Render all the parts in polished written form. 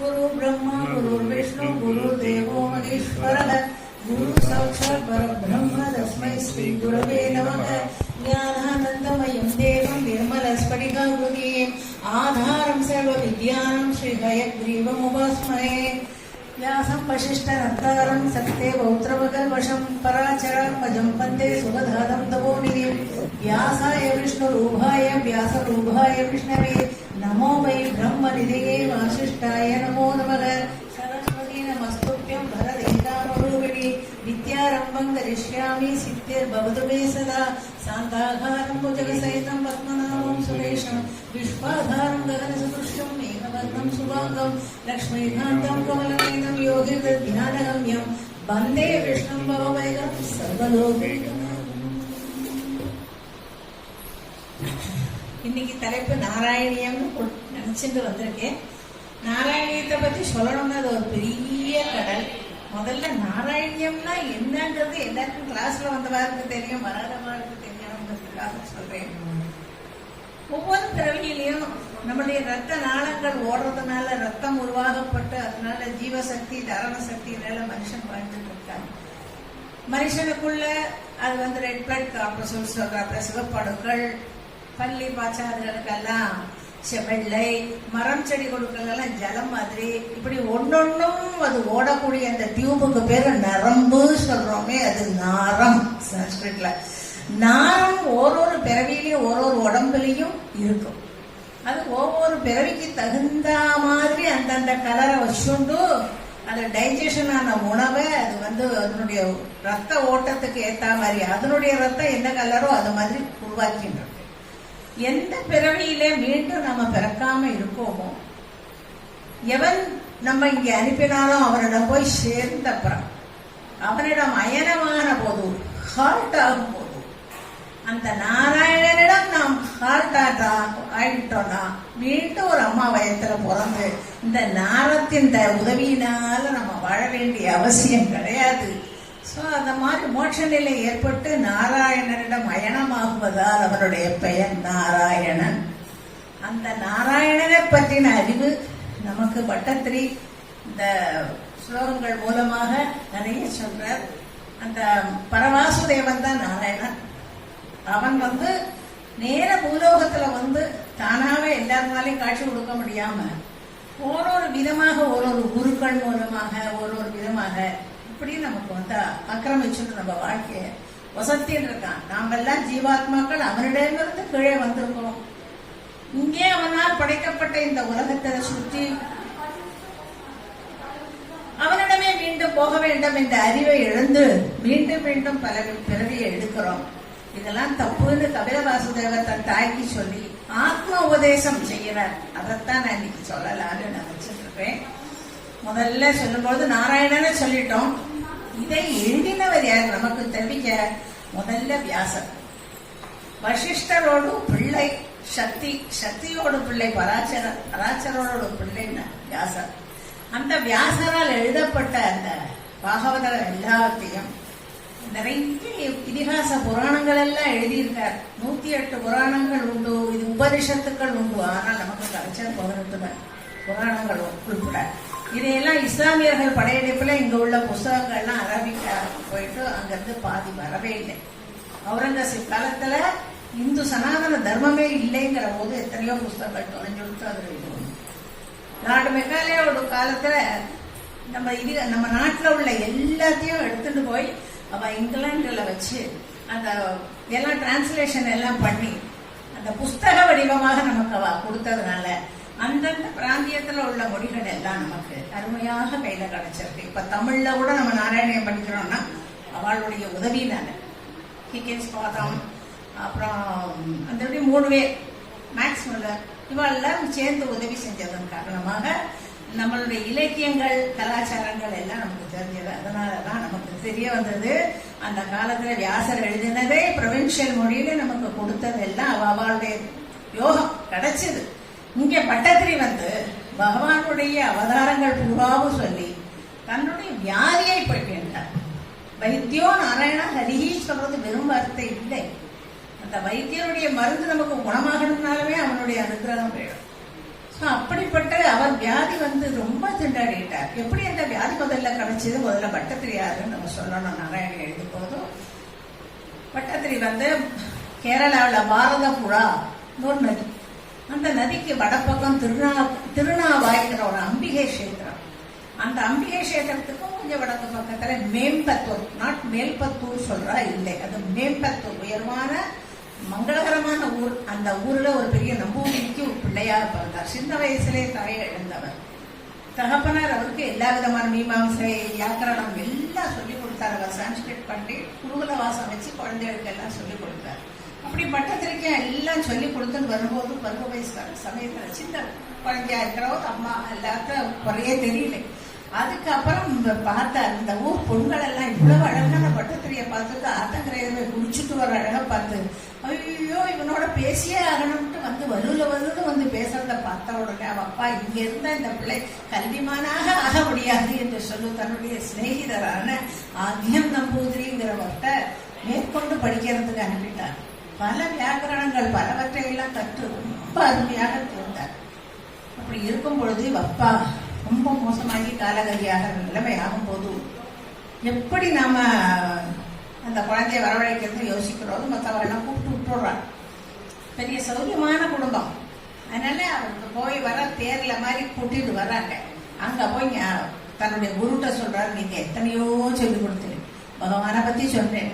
गुरु ब्रह्मा गुरुर्विष्णु गुरुर्देवो महेश्वरः गुरु साक्षात् परब्रह्म तस्मै श्री गुरवे नमः। ज्ञानानन्दमयं देवं निर्मलस्फटिकाकृतिम् आधारं सर्वविद्यानां श्रीहयग्रीवमुपास्महे। व्यासं वसिष्ठनन्तारं सत्ते पौत्रवकल्वशं पराचरात्मजं वन्दे सुगधादं तपोनिधिं। व्यासाय विष्णुरूपाय व्यासरूपाय विष्णवे नमो वै ब्रह्मनिधये वासिष्ठाय नमो नमः। सरस्वती नमस्तुभ्यं वरदेहिकामरूपिणि विद्यारम्भं करिष्यामि सिद्धिर्भवतु मे सदा। शान्ताकारं भुजगसहितं पद्मनाभं सुरेशं विश्वाधारं गगनसदृशं मेघवर्णं शुभाङ्गं लक्ष्मीकान्तं कमलनयनं योगिर्ध्यानगम्यं वन्दे विष्णुं भवभयं सर्वलोकैकनाथम्। இன்னைக்கு தலைப்பு நாராயணியம்னு நினைச்சிட்டு வந்திருக்கேன். நாராயணியத்தை பத்தி சொல்லணும்னா அது ஒரு பெரிய கடல். முதல்ல நாராயணியம்னா என்னன்றது எல்லாருக்கும் கிளாஸ்ல வந்தவாருக்கு தெரியும், வராதவாருக்கு தெரியும்ன்றதுக்காக சொல்றேன். ஒவ்வொரு பிறவியிலையும் நம்முடைய ரத்த நாளங்கள் ஓடுறதுனால ரத்தம் உருவாகப்பட்டு அதனால ஜீவசக்தி தரண சக்தினால மனுஷன் வாழ்ந்துட்டு இருக்காங்க. மனுஷனுக்குள்ள அது ரெட் பிளட் கார்பசோல் சொல்றாப்புல சிவப்படுகள் பள்ளி பாய்ச்சாதுகளுக்கெல்லாம் செவெள்ளை மரம் செடி கொடுக்கறதெல்லாம் ஜலம் மாதிரி இப்படி ஒன்னொன்னும் அது ஓடக்கூடிய அந்த டியூபுக்கு பேரு நரம்பு சொல்றோமே, அது நாரம் சன்ஸ்கிரிட்ல. நாரம் ஒரு பிறவிலையும் ஒரு உடம்புலையும் இருக்கும். அது ஒவ்வொரு பிறவிக்கு தகுந்த மாதிரி அந்தந்த கலரை வச்சுண்டு அது டைஜஷன் ஆன உணவை அது அதனுடைய ரத்த ஓட்டத்துக்கு ஏத்த மாதிரி அதனுடைய ரத்தம் என்ன கலரோ அது மாதிரி உருவாக்கின்றது. எந்த பிறவியிலே மீண்டும் நம்ம பிறக்காம இருக்கோமோ, எவன் நம்ம இங்க அனுப்பினாலும் அவனிடம் போய் சேர்ந்தப்புறம் அவனிடம் அயனமான போது ஹால்ட் ஆகும் போது அந்த நாராயணனிடம் நாம் ஹால்ட் ஆயிட்டோம்னா மீண்டும் ஒரு அம்மா வயத்துல பிறந்து இந்த நாரத்தின் உதவியினால நம்ம வாழ வேண்டிய அவசியம் கிடையாது. அந்த மாதிரி மோட்ச நிலை ஏற்பட்டு நாராயணனிடம் அயனமாகுவதால் அவருடைய பெயர் நாராயணன். அந்த நாராயணனை பற்றின அறிவு நமக்கு பட்டத்திரி இந்த ஸ்லோகங்கள் மூலமாக நிறைய சொல்றார். அந்த பரவாசுதேவன் தான் நாராயணன். அவன் நேர பூலோகத்துல தானாவே எல்லாருனாலையும் காட்சி கொடுக்க முடியாம ஒரு விதமாக ஒரு குருக்கள் மூலமாக ஒரு விதமாக இப்படி நமக்கு ஆக்கிரமிச்சுட்டு நம்ம வாழ்க்கைய வசத்தின்னு இருக்கான். நாம எல்லாம் ஜீவாத்மாக்கள் அவனிடமிருந்து கீழே வந்திருக்கோம். இங்கே அவனால் படைக்கப்பட்ட இந்த உலகத்தை சுற்றி அவனிடமே மீண்டும் போக வேண்டும் என்ற அறிவை எழுந்து மீண்டும் மீண்டும் பல பிறவியை எடுக்கிறோம். இதெல்லாம் தப்புன்னு கபில வாசுதேவர் தன் தாய்க்கு சொல்லி ஆத்ம உபதேசம் செய்யறார். அதைத்தான் நான் இன்னைக்கு சொல்லலான்னு நினைச்சிட்டு இருக்கேன். முதல்ல சொல்லும்போது நாராயணனை சொல்லிட்டோம். இதை எழுதினவர் யார் நமக்கு தெரிவிக்க? முதல்ல வியாசர். வசிஷ்டரோடு பிள்ளை சக்தியோடு பிள்ளை பராச்சரோட பிள்ளை வியாசர். அந்த வியாசரால் எழுதப்பட்ட அந்த பாகவத எல்லாத்தையும் நிறைய இதிகாச புராணங்கள் எல்லாம் எழுதியிருக்கார். 108 புராணங்கள் உண்டு, இது உபனிஷத்துக்கள் உண்டு. ஆனால் நமக்கு கலைச்சல் 18 புராணங்கள் உட்பட இதையெல்லாம் இஸ்லாமியர்கள் படையெடுப்புல இங்க உள்ள புஸ்தகங்கள்லாம் அரபிக்கா போயிட்டு அங்கிருந்து பாதி வரவே இல்லை. அவுரங்கசீப் காலத்துல இந்து சனாதன தர்மமே இல்லைங்கிற போது எத்தனையோ புஸ்தகங்கள் தொலைஞ்சொடுத்து அது எழுதுவோம். லார்டு மெக்காலேயோட காலத்துல நம்ம நாட்டுல உள்ள எல்லாத்தையும் எடுத்துட்டு போய் அவ இங்கிலாந்துல வச்சு அந்த எல்லாம் டிரான்ஸ்லேஷன் எல்லாம் பண்ணி அந்த புஸ்தக வடிவமாக நமக்கு அவ கொடுத்ததுனால அந்தந்த பிராந்தியத்துல உள்ள மொழிகள் எல்லாம் நமக்கு அருமையாக கையில கிடைச்சிருக்கு. இப்ப தமிழ்ல கூட நம்ம நாராயணியம் படிக்கிறோம்னா அவளுடைய உதவினால ஹிக்கன்ஸ் பாதம் அப்புறம் அந்த 3 பேர் மேக்ஸ் முல்லர் இவெல்லாம் சேர்ந்து உதவி செஞ்சதன் காரணமாக நம்மளுடைய இலக்கியங்கள் கலாச்சாரங்கள் எல்லாம் நமக்கு தெரிஞ்சது. அதனாலதான் நமக்கு தெரிய வந்தது அந்த காலத்துல வியாசர் எழுதினதே ப்ரொவின்சியல் மொழியில நமக்கு கொடுத்ததெல்லாம் அவளுடைய யோகம் கிடைச்சது. இங்க பட்டத்திரி பகவானுடைய அவதாரங்கள் பூராவும் சொல்லி தன்னுடைய வியாதியை பற்றினார். வைத்தியோ நாராயணா ஹரிஹி சொல்றது வெறும் வார்த்தை இல்லை. அந்த வைத்தியனுடைய மருந்து நமக்கு குணமாகணும்னாலுமே அவனுடைய அனுகிரகம் வேணும். அப்படிப்பட்ட அவர் வியாதி ரொம்ப திண்டாடிட்டார். எப்படி அந்த வியாதி முதல்ல கிடைச்சது? முதல்ல பட்டத்திரி யாருன்னு நம்ம சொல்லணும். நாராயணி எழுதும் போதும் பட்டத்திரி கேரளாவில் பாரதபுழா ஒரு நதி. அந்த நதிக்கு வடப்பக்கம் திருநாவாய்ங்கிற ஒரு அம்பிகை கஷேத்திரம். அந்த அம்பிகை கஷேத்திரத்துக்கும் கொஞ்சம் வடக்கு பக்கத்துல மேம்பத்தூர், நாட் மேல்பத்தூர் சொல்றா, இல்லை, அது மேம்பத்தூர், உயர்வான மங்களகரமான ஊர். அந்த ஊர்ல ஒரு பெரிய நம்பூதிரிக்கு ஒரு பிள்ளையாக பிறந்தார். சின்ன வயசுலேயே தாயை இழந்தவர். தகப்பனார் அவருக்கு எல்லா விதமான மீமாம்சை, வியாக்கரணம் எல்லாம் சொல்லிக் கொடுத்தார். அவர் சான்ஸ்கிரிட் பண்ணி குருகுல வாசம் வச்சு குழந்தைகளுக்கு எல்லாம் சொல்லிக் கொடுத்தார். அப்படி பட்டத்திரிக்கு எல்லாம் சொல்லிக் கொடுத்துன்னு வரும்போது பருவ வயசு சமயத்துல சின்ன குழந்தையா இருக்கிறவங்க அம்மா எல்லாருக்கும் குறையே தெரியல. அதுக்கப்புறம் பார்த்தார் இந்த ஊர் பொண்கள் எல்லாம் இவ்வளவு அழகான பட்டத்திரியை பார்த்துட்டு ஆத்தங்கரையை குடிச்சுட்டு வர அழகா பார்த்து ஐயோ இவனோட பேசியே ஆகணும்ட்டு வலுல பேசுறத பார்த்த உடனே அப்பா இங்க இருந்தா இந்த பிள்ளை கல்விமானாக ஆக முடியாது என்று சொல்லி தன்னுடைய சிநேகிதரான ஆத்யம் நம்பூதிரிங்கிறவர்கிட்ட மேற்கொண்டு படிக்கிறதுக்கு அனுப்பிட்டார். பல வியாக்கரணங்கள் பலவற்றை எல்லாம் கற்று ரொம்ப அருமையாக இருந்தார். அப்படி இருக்கும் பொழுது அப்பா ரொம்ப மோசமாகி காலகதியாக நிலைமை ஆகும் போது எப்படி நாம அந்த குழந்தைய வரவழைக்கிறது யோசிக்கிறோம். மற்றவரெல்லாம் கூப்பிட்டு விட்டுறாங்க. பெரிய சௌரியமான குடும்பம். அதனால அவருக்கு போய் வர தேர்ல மாதிரி கூட்டிட்டு வர்றாங்க. அங்க போய் தன்னுடைய குருட்ட சொல்றாரு, நீங்க எத்தனையோ சொல்லி கொடுத்தீங்க, பகவானை பத்தி சொன்னேன்,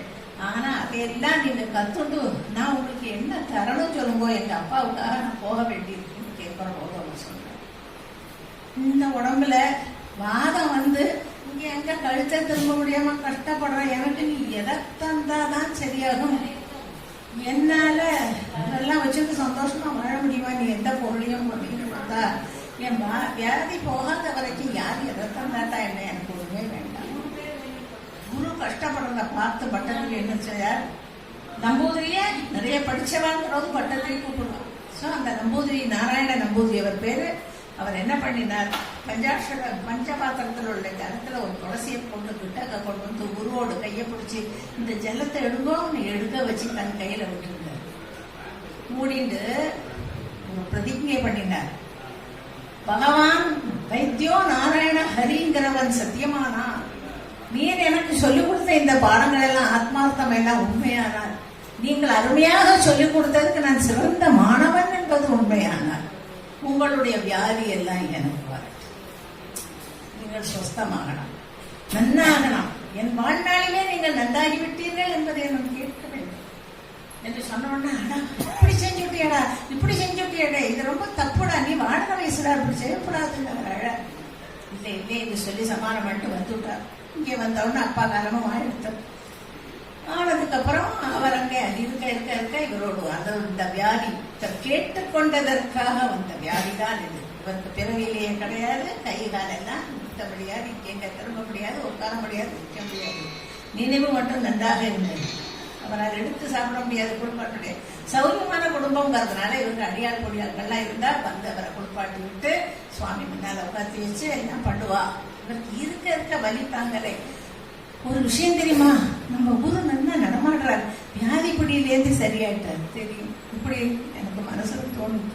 ஆனா அதையெல்லாம் நீங்க கத்துட்டு நான் உங்களுக்கு என்ன தரணும் சொல்லுங்க, எங்க அப்பாவுக்காக நான் போக வேண்டியிருக்குன்னு கேட்கிற போது அவங்க சொல்றேன், இந்த உடம்புல வாதம் இங்க எங்க கழுத்தை திரும்ப முடியாம கஷ்டப்படுற எனக்கு நீ எதை தந்தாதான் சரியாகும், என்னால அதெல்லாம் வச்சுட்டு சந்தோஷமா வாழ முடியுமா, நீ எந்த பொருளையும் கொடுத்தா என் வியாதி போகாத வரைக்கும் யார் எதை தந்தாட்டா என்ன, எனக்கு ஒண்ணுமே வேண்டாம். குரு கஷ்டப்படுறத பார்த்து பட்டத்தில் என்ன செய்யார், நம்பூதிரிய நிறைய படிச்சவாங்கிறது பட்டத்தில் கூப்பிடுவான். சோ அந்த நம்பூதிரி நாராயண நம்பூதிரி அவர் பேரு. அவர் என்ன பண்ணினார், பஞ்சபாத்திரத்தில் உள்ள ஜலத்துல ஒரு துளசியை கொண்டு கிட்டக்க கொண்டு குருவோடு கையை பிடிச்சி இந்த ஜலத்தை எடுக்க வச்சு தன் கையில விட்டுருந்தார். மூடிட்டு பிரதிஜை பண்ணினார், பகவான் வைத்தியோ நாராயண ஹரிங்கிறவன் சத்தியமானா, நீர் எனக்கு சொல்லிக் கொடுத்த இந்த பாடங்கள் எல்லாம் ஆத்மார்த்தம் எல்லாம் உண்மையானார், நீங்கள் அருமையாக சொல்லிக் கொடுத்ததுக்கு நான் சிறந்த மாணவன் என்பது உண்மையானார், உங்களுடைய வியாதி எல்லாம் எனக்கு வரட்டும், நீங்கள் சொஸ்தமாகணும், நன்னாகணும், என் வாழ்நாளிலே நீங்கள் நன்றாகிவிட்டீர்கள் என்பதை நான் கேட்க வேண்டும் என்று சொன்ன உடனே, இப்படி செஞ்சுட்டியடா, இப்படி செஞ்சுட்டியடா, இது ரொம்ப தப்புடா, நீ வாழ்ந்த வயசுடா, இப்படி செய்யக்கூடாதுன்னு இல்லை இல்லை என்று சொல்லி சமாளம் பண்ணிட்டு வந்துவிட்டார். இங்கே வந்தவுடனே அப்பா காலமும் ஆயிடுத்தார். ஆனதுக்கு அப்புறம் அவர் அங்கே இருக்க இவரோடு இந்த வியாதி கேட்டுக்கொண்டதற்காக வந்த வியாதிதான் இது. இவருக்கு பிறவியிலேயே கிடையாது, கை காலெல்லாம் நிறுத்த முடியாது, கேட்க திரும்ப முடியாது, உட்கார முடியாது, நிற்க முடியாது, நினைவு மட்டும் நன்றாக இருந்தது. அவரால் எடுத்து சாப்பிட முடியாது, குளிப்பாட்டுடைய சௌரியமான குடும்பம்ங்கிறதுனால இவங்க அடியாள் பொடியாள்கள்லாம் இருந்தா அவரை குளிப்பாட்டி விட்டு சுவாமி முன்னால உட்காந்து வச்சு என்ன பண்ணுவா. இவருக்கு இருக்க வலி தாங்கலை. ஒரு விஷயம் தெரியுமா, நம்ம குரு நல்லா நடமாடுறாரு, வியாதி பிடியிலேருந்து சரியாயிட்டாரு தெரியும். இப்படி எனக்கு மனசுல தோணுது.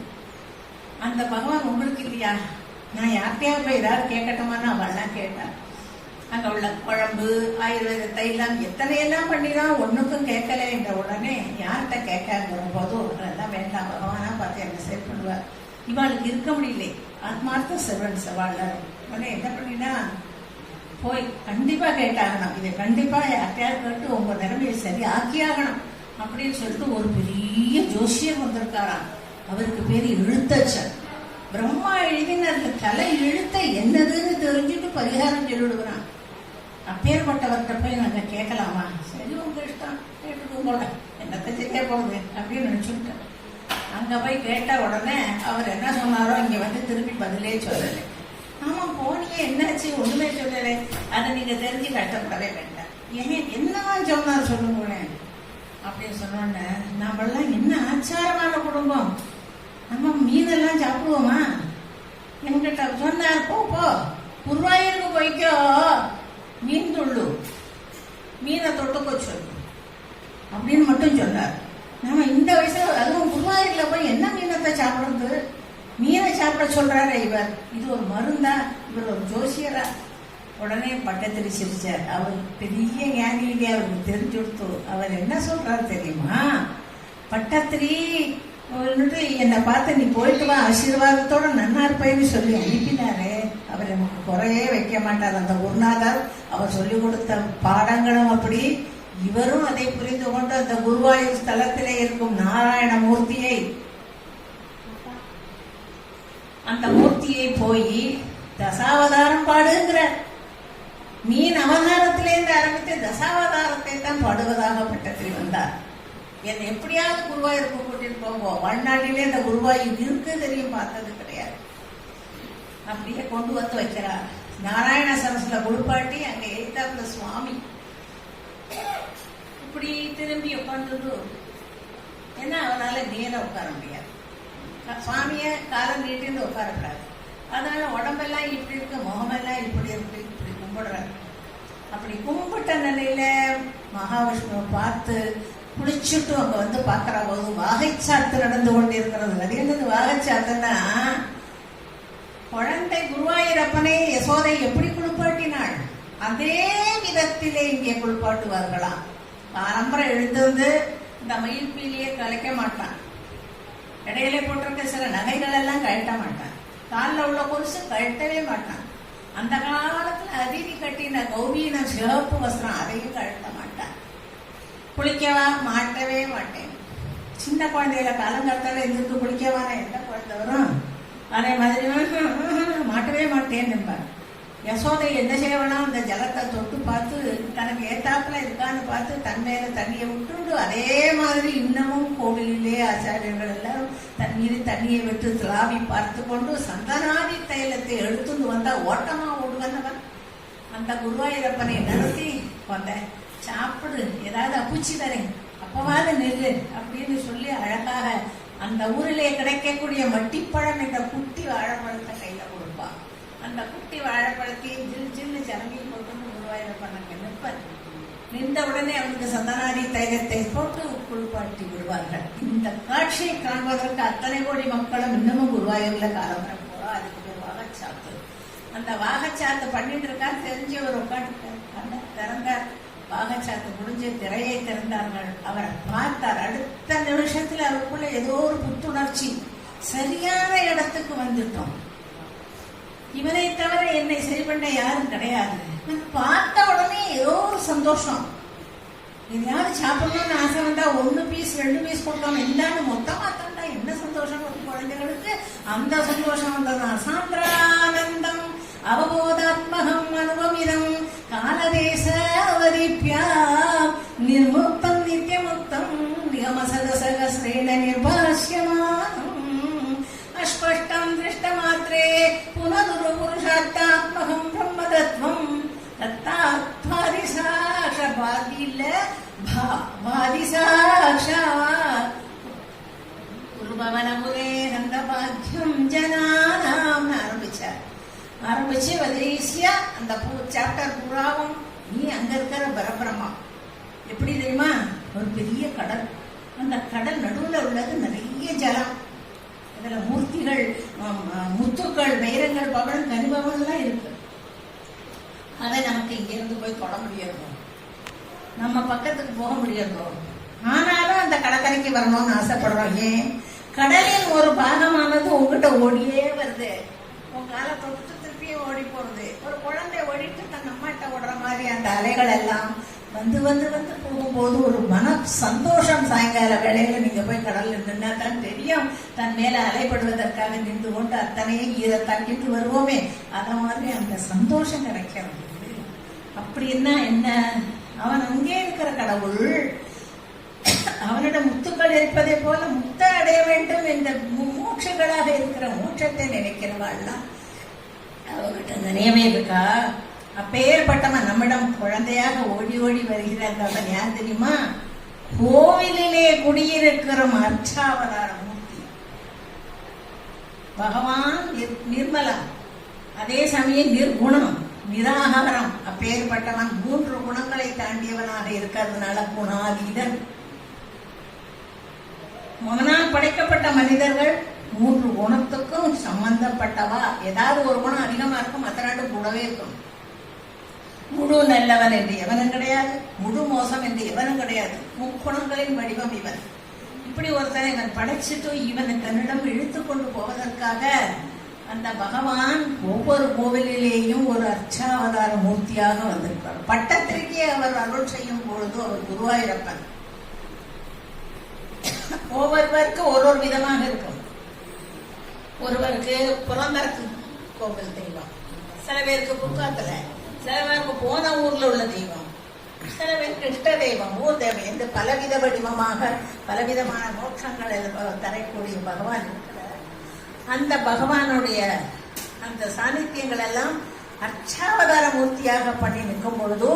அந்த பகவான் உங்களுக்கு இல்லையா, நான் யார்கிட்டயாவது போய் ஏதாவது கேட்கட்டுமான்னு அவள்லாம் கேட்டான். அங்க உள்ள குழம்பு, ஆயுர்வேத தைலம் எத்தனையெல்லாம் பண்ணிதான் ஒண்ணுக்கும் கேட்கல என்ற உடனே யார்கிட்ட கேட்காங்கிற போதும் அதெல்லாம் வேண்டாம், பகவானா பார்த்து என்ன சரி பண்ணுவார். இவாளுக்கு இருக்க முடியல, ஆத்மார்த்த செவன் சவாள். உடனே என்ன பண்ணினா போய் கண்டிப்பா கேட்டாகணும், இதை கண்டிப்பா யார்கிட்டயாவது கேட்டு உங்க நிலைமையை சரி ஆக்கியாகணும் அப்படின்னு சொல்லிட்டு ஒரு பெரிய ஜோசியர் வந்திருக்காராம். அவருக்கு பேரு எழுத்தச்சர். பிரம்மா எழுதினர்ல தலை எழுத்த என்னதுன்னு தெரிஞ்சுட்டு பரிகாரம் சொல்லிவிடுவான். அப்பேற்பட்டவர்கிட்ட போய் நாங்க கேட்கலாமா, சரி உங்க இஷ்டம் கேட்டுக்கோங்க, என்னத்தை செய்ய போகுது அப்படின்னு நினைச்சுட்டேன். அங்க போய் கேட்ட உடனே அவர் என்ன சொன்னாரோ இங்க திருப்பி பதிலே சொல்லலை. ஆமா போனியே என்னாச்சு, ஒண்ணுமே சொல்லலை, அதை நீங்க தெரிஞ்சு கட்டப்படவே வேண்டாம், ஏன் என்னதான் சொன்னார் சொல்லுங்க அப்படின்னு சொன்னோன்னு, நம்மளாம் என்ன ஆச்சாரமான குடும்பம், நம்ம மீனெல்லாம் சாப்பிடுவோமா, என்கிட்ட சொன்னார் போ குருவாயூருக்கு போய்க்கோ, மீன் துள்ளு, மீனை தொட்டுக்கோ சொல்லு அப்படின்னு மட்டும் சொன்னார். நம்ம இந்த வயசுல அதுவும் குருவாயூர்ல போய் என்ன மீனத்தை சாப்பிடுறது, மீனை சாப்பிட சொல்றாரு இவர். இது ஒரு மருந்தா? இவர் ஒரு ஜோசியரா? உடனே பட்டத்திரி சிரிச்சார். அவர் பெரிய ஞானியிலே அவருக்கு தெரிஞ்சு கொடுத்து அவர் என்ன சொல்றாரு தெரியுமா? பட்டத்திரி என்னை பார்த்து நீ போயிட்டு வா, ஆசீர்வாதத்தோட நன்னா இருப்பேன்னு சொல்லி அனுப்பினாரு. அவர் நமக்கு குறையே வைக்க மாட்டார். அந்த குருநாதர் அவர் சொல்லிக் கொடுத்த பாடங்களும் அப்படி. இவரும் அதை புரிந்து கொண்டு அந்த குருவாயூர் ஸ்தலத்திலே இருக்கும் நாராயண மூர்த்தியை, அந்த மூர்த்தியை போய் தசாவதாரம் பாடுங்கிறார். மீன் அவதாரத்திலேருந்து ஆரம்பித்து தசாவதாரத்தை தான் பாடுவதாக பட்டத்திரி வந்தார். என்னை எப்படியாவது குருவாயூருக்கு கூட்டிட்டு போவோம். வாழ்நாட்டிலே இந்த குருவாயூர் இருக்கு தெரியும், பார்த்தது கிடையாது. அப்படியே கொண்டு வந்து வைக்கிறார். நாராயண சரஸ்ல குளிப்பாட்டி அங்க எழுத்தாப்புல சுவாமி இப்படி திரும்பி உட்காந்துட்டு, ஏன்னா அவனால நேர உட்கார முடியாது. சுவாமிய காலம் நீட்டிருந்து உட்காரக்கூடாது. அதனால உடம்பெல்லாம் இப்படி இருக்கு, முகமெல்லாம் இப்படி இருக்கு, இப்படி கும்பிடுறாரு. அப்படி கும்பிட்ட நிலையில மகாவிஷ்ணுவை பார்த்து குளிச்சுட்டு அங்க வந்து பாக்குற போது வாகைச்சாத்து நடந்து கொண்டு இருக்கிறது. அது என்னது வாகைச்சாத்துன்னா, குழந்தை குருவாயூரப்பனை யசோதை எப்படி குளிப்பாட்டினாள் அதே விதத்திலே இங்கே குளிப்பாட்டுவார்களாம். பரம்பரை எழுந்து இந்த மயில் பீலியை கலைக்க மாட்டான். இடையில போட்டிருக்க சில நகைகள் எல்லாம் கழட்ட மாட்டான். காலில் உள்ள கொலுசு கழட்டவே மாட்டான். அந்த காலத்துல அதிதி கட்டின கௌபீன சிவப்பு வஸ்திரம் அதையும் கழட்ட மாட்டான். குளிக்கவா மாட்டவே மாட்டேன். சின்ன குழந்தையில காலங்காலத்தால எந்திருக்கு குளிக்கவான எந்த குழந்தை வரும்? அதே மாதிரி மாட்டவே மாட்டேன்னு இருப்பார். யசோதை என்ன செய்யணும்? அந்த ஜலத்தை தொட்டு பார்த்து தனக்கு ஏத்தாப்புல இருக்கான்னு பார்த்து தன் மேல தண்ணியை விட்டுண்டு, அதே மாதிரி இன்னமும் கோவிலிலே ஆச்சாரியர்கள் எல்லாரும் தண்ணீர் தண்ணியை விட்டு திராவி பார்த்து கொண்டு சந்தனாதி தைலத்தை எடுத்துட்டு வந்தா ஓட்டமா ஓடுவந்தவன். அந்த குருவாயூரப்பனை நடத்தி வந்த சாப்பிடு, ஏதாவது அப்புச்சி தரேன், அப்பவாது நெல்லு அப்படின்னு சொல்லி அழகாக அந்த ஊரிலே கிடைக்கக்கூடிய மட்டிப்பழம் என்ற குட்டி வாழைப்பழத்தை கையில கொடுப்பான். அந்த குட்டி வாழைப்பழத்தையும் ஜில் ஜில்லு ஜலங்கி போட்டு குருவாயூரப்பனுக்கு நிற்பர். நின்ற உடனே அவனுக்கு சந்தனாதி தைலத்தை போட்டு குளிப்பாட்டி விடுவார்கள். இந்த காட்சியை காண்பதற்கு அத்தனை கோடி மக்களும் இன்னமும் குருவாயூர்ல காலம் போறா. அதுக்கு பேர் வாகச்சாத்து. அந்த வாகச்சாத்து பண்ணிட்டு இருக்கா தெரிஞ்சு அவர் உட்காந்து திறந்தார். வாகச்சாத்து முடிஞ்சு திரையை திறந்தார்கள். அவரை பார்த்தார். அடுத்த நிமிஷத்துல அவருக்குள்ள ஏதோ ஒரு புத்துணர்ச்சி. சரியான இடத்துக்கு வந்துட்டோம். இவனை தவிர என்னை சரி பண்ண யாரும் கிடையாது. பார்த்த உடனே ஏதோ ஒரு சந்தோஷம். எதையாவது சாப்பிடணும்னு ஆசை வந்தா 1 பீஸ் 2 பீஸ் கொடுத்தோம், இந்தாண்டு மொத்தமா தந்தா என்ன சந்தோஷம் வரும் குழந்தைகளுக்கு. அந்த சந்தோஷம் வந்ததுதான் சாந்திரானந்தம் அவபோதாத்மகம் அனுபவிதம் காலதேச அவதிப்யாம் நிர்முக்தம் நித்யமுக்தம் நிகமசதசகஸ்ரேண நிர்பாஷ்யமானம் அஸ்பஷ்டம் திருஷ்டமாத்ரே புனதுரு புருஷார்த்தாத்மகம் பிரம்மதத்வம் தத்தாத்மாதிசாட்ச பாதியில்ல பாதிசாட்சாத் குருபவனமுரே அந்த பாக்கியம் ஜனானாம் ஆரம்பிச்சார். ஆரம்பிச்சு வதேசியா அந்த சாப்டர் பூராவும் நீ அங்க இருக்கிற பரபிரமா எப்படி தெரியுமா? ஒரு பெரிய கடல். அந்த கடல் நடுவுல உள்ளது நிறைய ஜலம். அதுல மூர்த்திகள், முத்துக்கள், வைரங்கள், பவன், கனிபவன் எல்லாம் இருக்கு. அதை நமக்கு இங்க இருந்து போய் தொட முடியாது, நம்ம பக்கத்துக்கு போக முடியாது. ஆனாலும் அந்த கடற்கரைக்கு வரணும்னு ஆசைப்படுறோம். ஏன்? கடலின் ஒரு பாகமானது உங்ககிட்ட ஓடியே வருது. உன் காலை தொட்டு திருப்பியும் ஓடி போறது. ஒரு குழந்தை ஓடிட்டு தன் அம்மாட்ட ஓடுற மாதிரி அந்த அலைகள் எல்லாம் வந்து வந்து வந்து போகும்போது ஒரு மன சந்தோஷம். சாயங்கால வேளையில நீங்க போய் கடல்ல நின்னா தான் தெரியும். தன் மேல அலைப்படுவதற்காக நின்று கொண்டு அத்தனையும் ஈர தட்டிட்டு வருவோமே, அத மாதிரி அந்த சந்தோஷம் கிடைக்கிறது. அப்படின்னா என்ன? அவன் அங்கே இருக்கிற கடவுள் அவனிடம் முத்துக்கள் இருப்பதை போல முத்த அடைய வேண்டும் என்ற மூட்சங்களாக இருக்கிற மூட்சத்தை நினைக்கிறவாள்லாம் அவர்கிட்ட நினைவே இருக்கா? அப்பேற்பட்டவன் நம்மிடம் குழந்தையாக ஓடி ஓடி வருகிறார். யார் தெரியுமா? கோவிலிலே குடியிருக்கிற அர்ச்சாவதார மூர்த்தி பகவான். நிர்மலா, அதே சமயம் நிர்குணம், நிராகாரம். அப்பேற்பட்டவன் 3 குணங்களை தாண்டியவனாக இருக்கிறதுனால குணாதீதன். அவனால் படைக்கப்பட்ட மனிதர்கள் மூன்று குணத்துக்கும் சம்பந்தப்பட்டவா. ஏதாவது ஒரு குணம் அதிகமா இருக்கும், மற்ற நாட்டு கூடவே இருக்கும். முழு நல்லவன் என்று எவனும் கிடையாது, முழு மோசம் என்று எவனும் கிடையாது. முக்குணங்களின் வடிவம் இவன். இப்படி ஒருத்தனை இவன் படைச்சிட்டு இவனை தன்னிடம் இழுத்து கொண்டு போவதற்காக அந்த பகவான் ஒவ்வொரு கோவிலிலேயும் ஒரு அர்ச்சாவதார மூர்த்தியாக வந்திருப்பார். பட்டத்திற்கே அவர் அருள் செய்யும் பொழுது அவர் குருவாயூரப்பன். ஒவ்வொருவருக்கு ஒரு ஒரு விதமாக இருக்கும். ஒருவருக்கு புறந்தரக்கு கோவில் தெய்வம், சில பேருக்கு புக்காத்துல, சில பேருக்கு போன ஊர்ல உள்ள தெய்வம், சில பேருக்கு இஷ்ட தெய்வம், ஊர் தெய்வம் என்று பலவித வடிவமாக பலவிதமான மோட்சங்களை தரக்கூடிய பகவான் இருக்கிறார். அந்த பகவானுடைய அந்த சாநித்தியங்கள் எல்லாம் அர்ச்சாவதார மூர்த்தியாக பண்ணி நிற்கும் பொழுது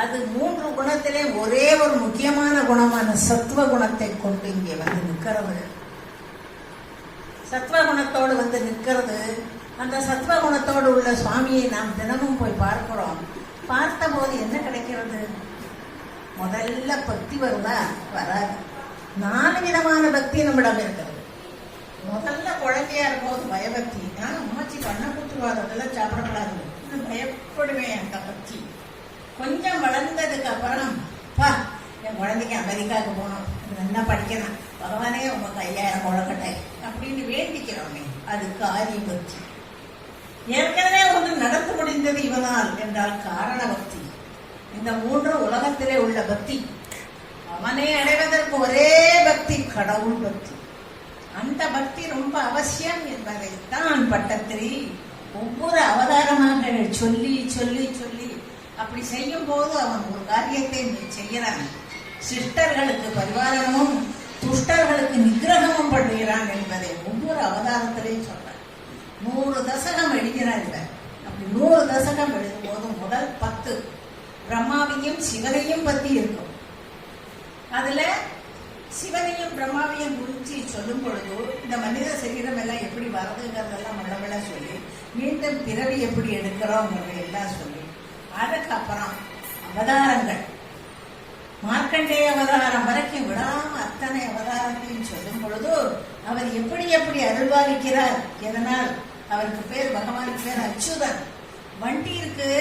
அது மூன்று குணத்திலே ஒரே ஒரு முக்கியமான குணமான சத்துவ குணத்தை கொண்டு இங்கே வந்து நிற்கிறது. சத்துவ குணத்தோடு வந்து நிற்கிறது. அந்த சத்துவ குணத்தோடு உள்ள சுவாமியை நாம் தினமும் போய் பார்க்கிறோம். பார்த்த போது என்ன கிடைக்கிறது? முதல்ல பக்தி வருதா? வராது. 4 விதமான பக்தி நம்மிடம் இருக்கிறது. முதல்ல குழந்தையா இருக்கும்போது பயபக்தி. அம்மாச்சி கண்ணை கூத்துருவாரு, அதெல்லாம் சாப்பிடக்கூடாது, பயப்படுவேன் அந்த பக்தி. கொஞ்சம் வளர்ந்ததுக்கு அப்புறம் என் குழந்தைக்கு அமெரிக்காவுக்கு போகணும், நல்லா படிக்கணும், பகவானே உங்க 5000 முழக்கட்டை அப்படின்னு வேண்டிக்கிறோமே, அது காரிய பக்தி. ஏற்கனவே ஒன்று நடந்து முடிந்தது இவனால் என்றால் காரண பக்தி. இந்த 3 உலகத்திலே உள்ள பக்தி. அவனை அடைவதற்கு ஒரே பக்தி கடவுள் பக்தி. அந்த பக்தி ரொம்ப அவசியம் என்பதைத்தான் பட்டத்திரி ஒவ்வொரு அவதாரமாக சொல்லி சொல்லி சொல்லி அப்படி செய்யும் போது அவன் ஒரு காரியத்தை செய்கிறான். சிஷ்டர்களுக்கு பரிவாரமும் துஷ்டர்களுக்கு நிகிரகமும் பண்ணுகிறான் என்பதை ஒவ்வொரு அவதாரத்திலையும் சொல்றான். 100 தசகம் எழுதினார் இவர். அப்படி 100 தசகம் எழுதும் போது முதல் 10 பிரம்மாவையும் சிவனையும் பத்தி இருக்கும். அதுல சிவனையும் பிரம்மாவையும் குறிச்சி சொல்லும் பொழுது இந்த மனித சரீரம் எல்லாம் எப்படி வருதுங்கிறதெல்லாம் மழமழ சொல்லி, மீண்டும் பிறவி எப்படி எடுக்கிறோங்கிறத எல்லாம் சொல்லி, அதுக்கப்புறம் அவதாரங்கள் மார்க்கண்டேய அவதாரம் வரைக்கும் விடாம அத்தனை அவதாரத்தையும் சொல்லும் பொழுது அவர் எப்படி எப்படி அருள்வாளிக்கிறார். எதனால் அவருக்கு பேர், பகவானுக்கு பேர் அச்சுதன். வண்டி இருக்கு,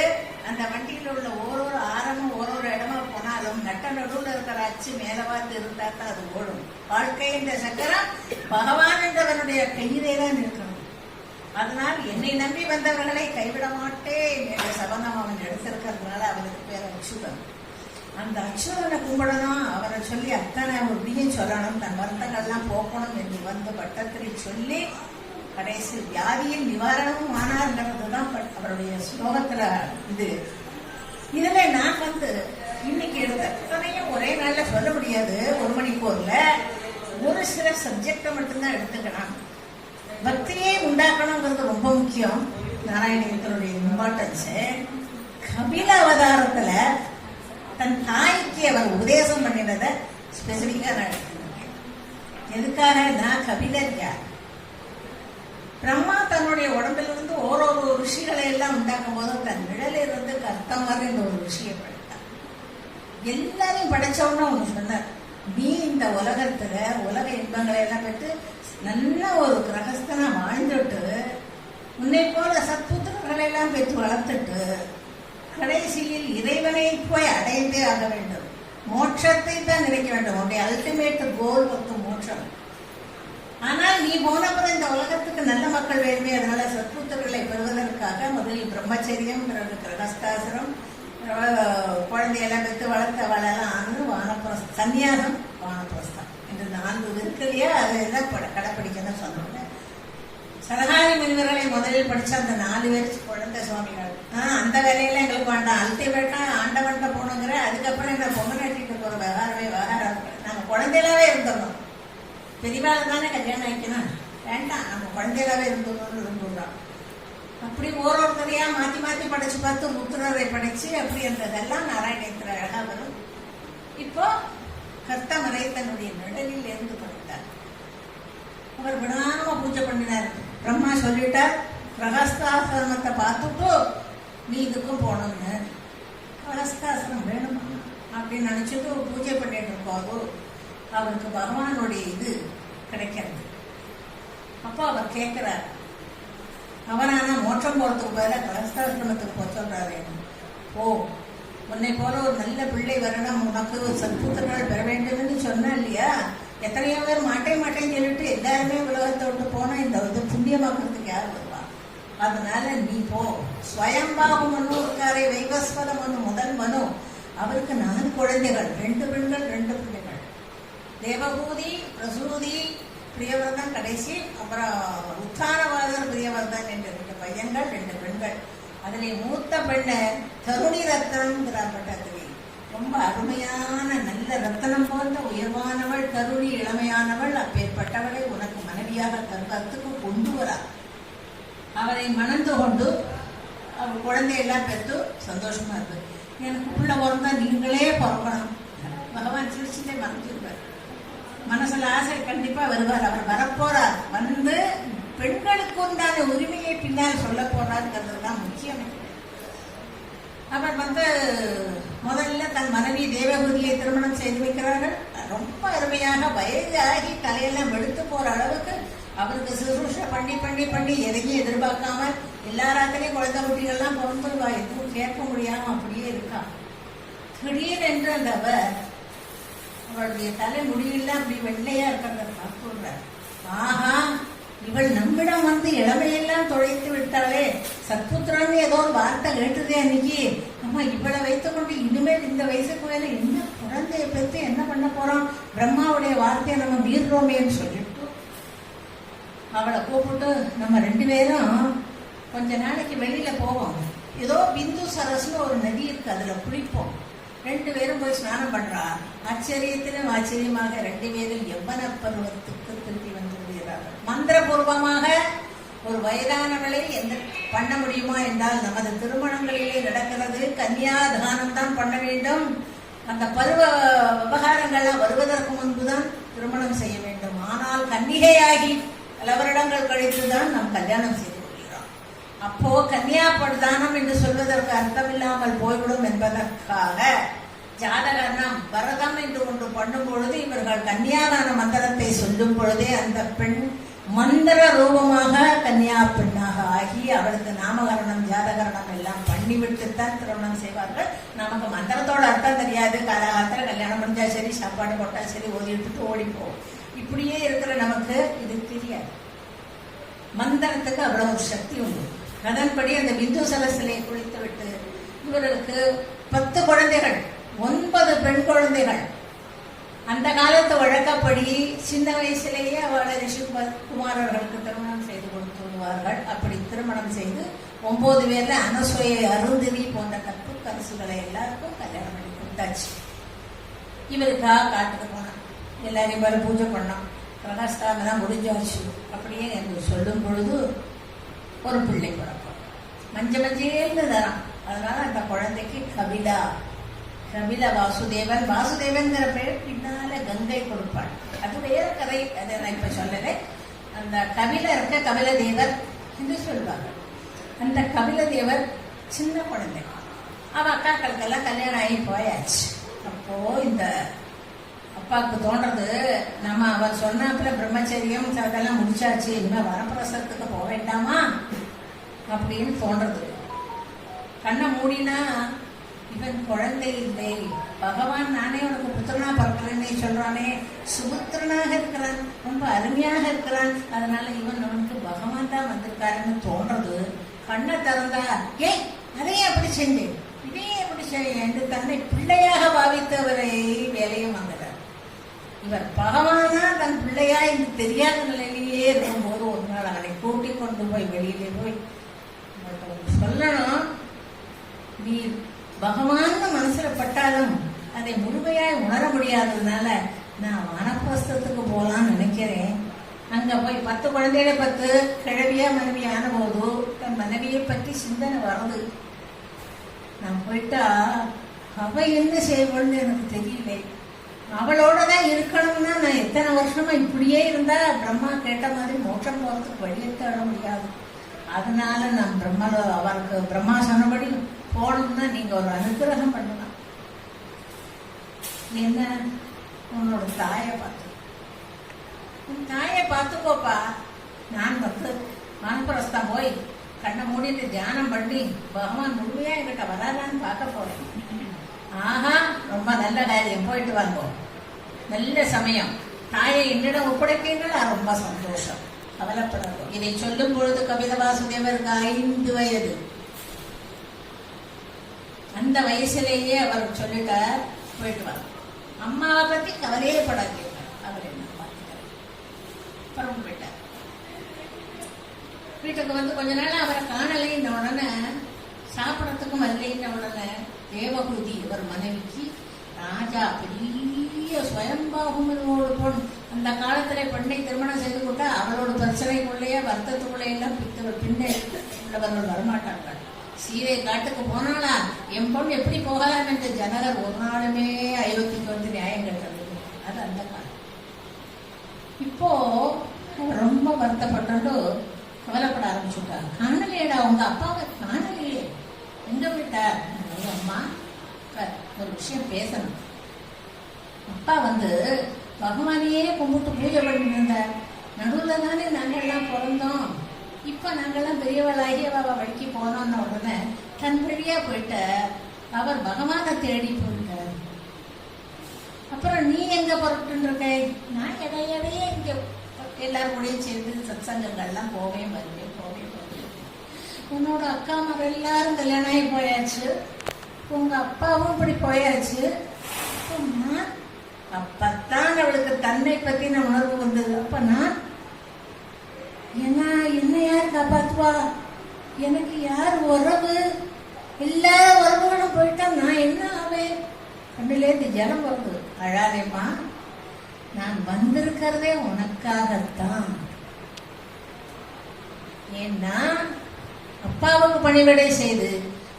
அந்த வண்டியில உள்ள ஒரு ஆரமும் ஒரு இடமா போனாலும் நட்ட நடுவில் இருக்கிற அச்சு மேல பார்த்து இருந்தா தான் அது ஓடும். வாழ்க்கை என்ற சக்கரம் பகவான் என்றவனுடைய கையிலே தான் இருக்கணும். அதனால் என்னை நம்பி வந்தவர்களை கைவிட மாட்டேன் என்ற சபதம் அவன் எடுத்திருக்கிறதுனால அவனுக்கு பேர் அச்சுதன். அந்த அச்சுதனை கும்பிடணும், அவரை சொல்லி அத்தனை உறுதியும் சொல்லணும், தன் வருத்தங்கள்லாம் போக்கணும் என்று வந்து பட்டத்திரி சொல்லி கடைசி வியாதியின் நிவாரணமும் ஆனார்ங்கிறது தான் அவருடைய ஸ்லோகத்துல. இதுல நான் வந்து இன்னைக்கு எடுத்தனையும் ஒரே நாள்ல சொல்ல முடியாது. 1 மணிக்கூர்ல ஒரு சில சப்ஜெக்டை மட்டும்தான் எடுத்துக்கலாம். பக்தியை உண்டாக்கணுங்கிறது ரொம்ப முக்கியம். நாராயணனுடைய இம்பார்ட்டன்ஸ். கபில அவதாரத்துல தன் தாய்க்கு அவர் உபதேசம் பண்ணினதை ஸ்பெசிபிக்கா நான் எடுத்துக்கிறேன். எதுக்காக? நான் கபிலர் யார்? பிரம்மா தன்னுடைய உடம்பிலிருந்து ஒரு ரிஷிகளை எல்லாம் உண்டாக்கும் போது தன் நிழலிருந்து கர்த்தமாக ஒரு ரிஷியை படைத்தார். எல்லாரையும் படைச்சவன்னு ஒண்ணு சொன்னார், நீ இந்த உலகத்துல உலக இன்பங்களை எல்லாம் பெற்று நல்ல ஒரு கிரகஸ்தனா வாழ்ந்துட்டு உன்னை போல சத்புத்திரர்களை எல்லாம் பெற்று வளர்த்துட்டு கடைசியில் இறைவனை போய் அடைந்தே ஆக வேண்டும். மோட்சத்தை தான் நினைக்க வேண்டும். உன்னுடைய அல்டிமேட் கோல் வந்து மோட்சம். ஆனால் நீ போனப்புறம் இந்த உலகத்துக்கு நல்ல மக்கள் வேணுமே, அதனால சத்புத்திரர்களை பெறுவதற்காக முதலில் பிரம்மச்சரியம், பிறகு கிரகஸ்தாசிரம், குழந்தையெல்லாம் பெற்று வளர்த்த வளலாம் வானப்பிரஸ்தம், சன்னியாசம், வானப்பிரஸ்தம் என்று 4 இருக்கு இல்லையா, அதையெல்லாம் கடைப்பிடிக்கணும்னு சொன்னாங்க. சரகாரி முனிவர்களை முதலில் படிச்ச அந்த 4 பேர் குழந்தை சுவாமிகள். அந்த வேலையெல்லாம் எங்களுக்கு வேண்டாம், அல்டிமேட்டா ஆண்டவன்ட்ட போகணுங்கிற, அதுக்கப்புறம் இந்த பொங்கல் நாட்டிட்டு போற விவகாரம் நாங்க குழந்தையிலாவே இருந்துடணும். பெரியவாள தானே கல்யாணம் ஆயிக்கணும், வேண்டாம் நம்ம குழந்தையிலாவே இருந்துடுறோம். அப்படி ஒருத்தரையா மாத்தி மாத்தி படைச்சு பார்த்து முத்துரரை படைச்சு அப்படி இருந்ததெல்லாம் நாராயணேந்திர அழகா வரும். இப்போ கர்த்தமரை தன்னுடைய நிழலில் இருந்து படைத்தார். அவர் விடாம பூஜை பண்ணினார். பிரம்மா சொல்லிட்டார், பிரகஸ்தாசிரமத்தை பார்த்துட்டு நீ இதுக்கும் போனோம்னு. பிரகஸ்தாசிரம் வேணுமா அப்படின்னு நினைச்சிட்டு பூஜை பண்ணிட்டு இருப்பாரு. அவருக்கு பகவானுடைய இது கிடைக்கிறது. அப்போ அவர் கேட்கிறார், அவனானா மோட்சம் போறதுக்கு பதிலாக கலஸ்தாசிரமத்துக்கு போக சொல்றாரு. ஓ, உன்னை போல ஒரு நல்ல பிள்ளை வரணும், உனக்கு சத்புத்திரர்கள் பெற வேண்டும் என்று சொன்னா இல்லையா? எத்தனையோ பேர் மாட்டேன்னு சொல்லிட்டு எல்லாருமே உலகத்தை விட்டு போனா இந்த இது புண்ணியமாக்குறதுக்கு யார் வருவா? அதனால நீ போ. ஸ்வயம்பாகு மனு இருக்காரே, வைவஸ்வத மனு, முதல் மனு, அவருக்கு 4 குழந்தைகள், 2 பெண்கள் 2 பிள்ளைகள். தேவபூதி, பிரசூதி, பிரியவர்தன் கடைசி, அப்புறம் உத்தானவாதர் பிரியவர்தன் என்ற 2 பையன்கள் 2 பெண்கள். அதிலே மூத்த பெண்ணை தருணி ரத்னம்ங்கிறார் பட்டத்திலே. ரொம்ப அருமையான நல்ல ரத்தனம் போன்ற உயர்வானவள் தருணி, இளமையானவள். அப்பேற்பட்டவளை உனக்கு மனைவியாக கருத்துக்கு கொண்டு வரா. அவரை மணந்து கொண்டு அவர் குழந்தையெல்லாம் பெற்று சந்தோஷமா இருக்கு. எனக்கு உள்ள பிறந்தா நீங்களே பிறக்கணும். பகவான் சிரிச்சுட்டே மறைஞ்சிருப்பார். மனசுல ஆசை கண்டிப்பா வருவார். அவர் வரப்போறார். வந்து பெண்களுக்கு உண்டான உரிமையை பின்னால் சொல்ல போறாருங்கிறது தான் முக்கியம். அவர் முதல்ல தன் மனைவி தேவபூதியை திருமணம் செய்து வைக்கிறார்கள். ரொம்ப அருமையாக வயது ஆகி தலையெல்லாம் வெடுத்து போற அளவுக்கு அவருக்கு சுசுரூஷ பண்ணி பண்ணி பண்ணி எதையும் எதிர்பார்க்காம எல்லாராத்திலையும் குழந்தை குட்டிகள்லாம் பிறந்துருவா. எதுவும் கேட்க முடியாம அப்படியே இருக்கா. திடீரென்று அந்த அவளுடைய தலை முடியெல்லாம் அப்படி வெள்ளையா இருக்கிறத பார்த்துடுறார். ஆஹா, இவள் நம்மிடம் வந்து இளமையெல்லாம் தொலைத்து விட்டாளே, சத்புத்திரன்னு ஏதோ ஒரு வார்த்தை கேட்டுதே அன்னைக்கு. அம்மா, இவளை வைத்துக் கொண்டு இனிமேல் இந்த வயசுக்கு மேல என்ன குழந்தைய பெற்று என்ன பண்ண போறோம்? பிரம்மாவுடைய வார்த்தையை நம்ம மீறுறோமேன்னு சொல்லிட்டு அவளை கூப்பிட்டு, நம்ம 2 பேரும் கொஞ்ச நாளைக்கு வெளியில போவோம். ஏதோ பிந்து சரஸ்னு ஒரு நதி இருக்கு, அதுல குளிப்போம். 2 பேரும் போய் ஸ்நானம் பண்றா. ஆச்சரியத்திலும் ஆச்சரியமாக 2 பேரும் யவ்வன பருவத்துக்கு திருப்பி வந்து விடுகிறார்கள். மந்திரபூர்வமாக ஒரு வயதானவளை என்ன பண்ண முடியுமா என்றால், நமது திருமணங்களிலே நடக்கிறது கன்னியாதானம் தான் பண்ண வேண்டும். அந்த பருவ விவகாரங்கள்லாம் வருவதற்கு முன்புதான் திருமணம் செய்ய வேண்டும். ஆனால் கன்னிகையாகி பல வருடங்கள் கழித்துதான் நாம் கல்யாணம் செய்து கொள்கிறோம். அப்போ கன்னியாதானம் என்று சொல்வதற்கு அர்த்தமில்லாமல் போய்விடும் என்பதற்காக ஜாதகர்ணம் பரதம் என்று ஒன்று பண்ணும் பொழுது இவர்கள் கன்னியாதான மந்திரத்தை சொல்லும் பொழுதே அந்த பெண் மந்திர ரூபமாக கன்னியா பெண்ணாக ஆகி அவளுக்கு நாமகரணம் ஜாதகரணம் எல்லாம் பண்ணிவிட்டுத்தான் திருமணம் செய்வார்கள். நமக்கு மந்திரத்தோட அர்த்தம் தெரியாது. காலகாலத்தில் கல்யாணம் முடிஞ்சா சரி, சாப்பாடு போட்டா சரி, ஓதிட்டு ஓடிப்போம். இப்படியே இருக்கிற நமக்கு இது தெரியாது. மந்திரத்துக்கு அவ்வளவு ஒரு சக்தி உண்டு. அதன்படி அந்த பிந்து சலசிலை குளித்து விட்டு இவர்களுக்கு 10 குழந்தைகள், 9 பெண் குழந்தைகள். அந்த காலத்து வழக்கப்படி சின்ன வயசுலேயே அவளை ரிஷிகுமாரர்களுக்கு திருமணம் செய்து கொடுத்து விடுவார்கள். அப்படி திருமணம் செய்து 9 பேர்ல அனசூயை, அருந்ததி போன்ற கற்பு கரசுகளை எல்லாருக்கும் கல்யாணம் பண்ணி கொடுத்தாச்சு. இவருக்காக காட்டுக்கு போனான். எல்லாரையும் போல பூஜை பண்ணோம். பிரகாஷ்தாமெல்லாம் முடிஞ்சாச்சு. அப்படியே எனக்கு சொல்லும் பொழுது ஒரு பிள்ளை பிறக்கும். மஞ்சேல்னு தரான். அதனால அந்த குழந்தைக்கு கபிலா, கபில வாசுதேவன். வாசுதேவன்கிற பெயர் பின்னால கங்கை கொடுப்பாள். அது வேற கதை, அதை நான் இப்ப சொல்லலை. அந்த கபில இருக்க கபில தேவர் என்று சொல்வாங்க. அந்த கபில தேவர் சின்ன குழந்தை. அவன் அக்காக்களுக்கெல்லாம் கல்யாணம் ஆகி போயாச்சு. அப்போ இந்த அப்பாவுக்கு தோன்றது, நம்ம அவர் சொன்னாப்புல பிரம்மச்சரியம் அதெல்லாம் முடிச்சாச்சு, இனிமே வரப்பிரசத்துக்கு போக வேண்டாமா அப்படின்னு தோன்றது. கண்ணை மூடினா இவன் குழந்தை இல்லை, பகவான் நானே உனக்கு புத்திரனா பிறக்கிறேன்னு சொல்றானே, சுபுத்திரனாக இருக்கிறான், ரொம்ப அருமையாக இருக்கிறான், அதனால இவன் அவனுக்கு பகவான் தான் வந்திருக்காருன்னு தோன்றது. கண்ணை திறந்தா, ஏய் அதையே அப்படி செஞ்சேன், இதையே அப்படி செய்ய என்று தன்னை பிள்ளையாக பாவித்தவரை வேலையும் வாங்குறார். இவர் பகவானா தன் பிள்ளையா என்று தெரியாத நிலையிலேயே இருக்கும்போது ஒரு நாள் அவனை கூட்டிக் கொண்டு போய் வெளியிலே போய் சொல்லணும், நீ பகவான் மனசுல பட்டாலும் அதை முழுமையாய் உணர முடியாததுனால நான் வானப்பிரஸ்தத்துக்கு போகலான்னு நினைக்கிறேன். அங்க போய் 10 குழந்தைகளை 10 கிழவியா மனைவியான போது தன் மனைவியை பற்றி சிந்தனை வருது. நான் போயிட்டா அவ என்ன செய்வன்னு எனக்கு தெரியல. அவளோட தான் இருக்கணும்னா நான் எத்தனை வருஷமா இப்படியே இருந்தா பிரம்மா கேட்ட மாதிரி மோட்சம் போறதுக்கு வழியை தேட முடியாது. அதனால நான் அவருக்கு பிரம்மா சொன்னபடி போகணும்னா நீங்க ஒரு அனுகிரகம் பண்ணலாம். என்ன, உன்னோட தாயை பார்த்து, உன் தாயை பார்த்துக்கோப்பா, நான் வந்து வானப்பிரஸ்தம் போய் கண்ணை மூடிட்டு தியானம் பண்ணி பகவான் முழுமையா என்கிட்ட வராதான்னு பார்க்க போறேன். ஆஹா, ரொம்ப நல்ல காரியம், போயிட்டு வாங்கோ. நல்ல சமயம், தாயை என்னிடம் ஒப்படைப்பீங்களா? ரொம்ப சந்தோஷம், கவலைப்படாது. இதை சொல்லும் பொழுது கபில வாசுதேவருக்கு 5 வயது. அந்த வயசுலேயே அவர் சொல்லிட்டார், போயிட்டு வா, அம்மாவை பத்தி கவலையே படாது. அவர் என்ன பார்த்துட்டார், அப்புறம் போயிட்டார். வீட்டுக்கு வந்து கொஞ்ச நாள் அவரை காணலைன்ற உடனே, சாப்பிடறதுக்கும் வரலைன்ற உடனே தேவகுதி இவர் மனைவிக்கு ராஜா பெரிய சுயம்பாகுமனோடு பொண்ணு, அந்த காலத்துல பெண்ணை திருமணம் செய்து கொண்டா அவளோட பிரச்சனைக்குள்ளேயே வருத்தத்துக்குள்ளே எல்லாம் பின்னே உள்ளவர்கள் வரமாட்டார்கள். சீதை காட்டுக்கு போனாலா என் பொண்ணு எப்படி போகலாம் என்று ஜனகர் ஒரு நாளுமே அயோத்திக்கு வந்து நியாயம் கேட்டது. அது அந்த காலம். இப்போ ரொம்ப வருத்தப்பட்டு கவலைப்பட ஆரம்பிச்சுட்டாங்க. காணலையடா, உங்க அப்பாவை காணலையே, எங்க விட்டார்? அம்மா, ஒரு விஷயம் பேசணும். அப்பா வந்து பகவானையே கும்பிட்டு பூஜை பண்ணிட்டு இருந்தார். நடுவில் தானே நாங்கள்லாம் பிறந்தோம். இப்ப நாங்கள்லாம் பெரியவளாகி அவ வழிக்கு போனோம்னு உடனே தன் வழியா போயிட்ட அவர் பகவானை தேடி போயிட்டார். அப்புறம் நீ எங்க புறப்பட்டு இருக்க? நான் இடையிடையே இங்க எல்லாரும் கூடயும் சேர்ந்து சத்சங்கங்கள்லாம் போவே வருவேன். உன்னோட அக்கா மகள் எல்லாரும் கல்யாணம் ஆகி போயாச்சு, உங்க அப்பாவும் இப்படி போயாச்சு. அப்பத்தான் அவளுக்கு தன்னை பத்தின உணர்வு வந்தது. அப்ப நான் என்ன யார் காப்பாத்துவா? எனக்கு யார் உறவு? எல்லா உறவுகளும் போயிட்டா நான் என்ன ஆவேன்? கண்ணிலேருந்து ஜலம் வருது. அழாதேம்மா, நான் வந்திருக்கிறதே உனக்காகத்தான். ஏன்னா அப்பாவுக்கு பணிவிடை செய்து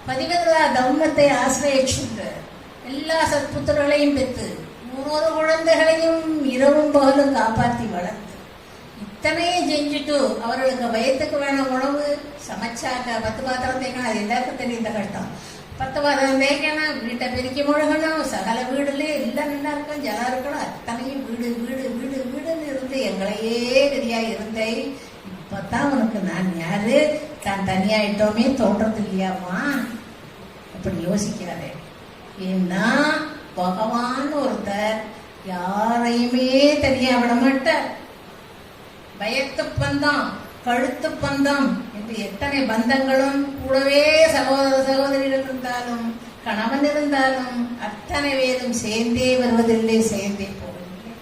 பதிவிரதா தர்மத்தை ஆசிரியச்சுட்டு எல்லா சத்புத்திரர்களையும் பெற்று 100 குழந்தைகளையும் இரவும் பகலும் காப்பாற்றி வளர்த்து இத்தனையும் செஞ்சுட்டு அவர்களுக்கு வயத்துக்கு வேணும் உணவு சமைச்சாக்க 10 பாத்திரம் தேய்க்கணும். அது எல்லாருக்கும் தெரிந்த கஷ்டம். 10 பாத்திரம் தேய்க்கணும், வீட்டை பெருக்கி முழுகணும், சகல வீடுல எல்லாம் நல்லா இருக்கும், ஜலம் இருக்கணும். அத்தனையும் வீடு வீடு வீடு வீடுன்னு இருந்து எங்களையே கதியா இருந்தேன். இப்பதான் உனக்கு நான் யாரு, தான் தனியாயிட்டோமே தோன்றது இல்லையாமா? அப்படி யோசிக்காதே. ஏன்னா பகவான் ஒருத்தர் யாரையுமே தனியா விட மாட்டார். வயத்து பந்தம், கழுத்து பந்தம் என்று எத்தனை பந்தங்களும் கூடவே சகோதர சகோதரிகள் இருந்தாலும் கணவன் இருந்தாலும் அத்தனை பேரும் சேர்ந்தே வருவதில்லை, சேர்ந்தே போவதில்லை.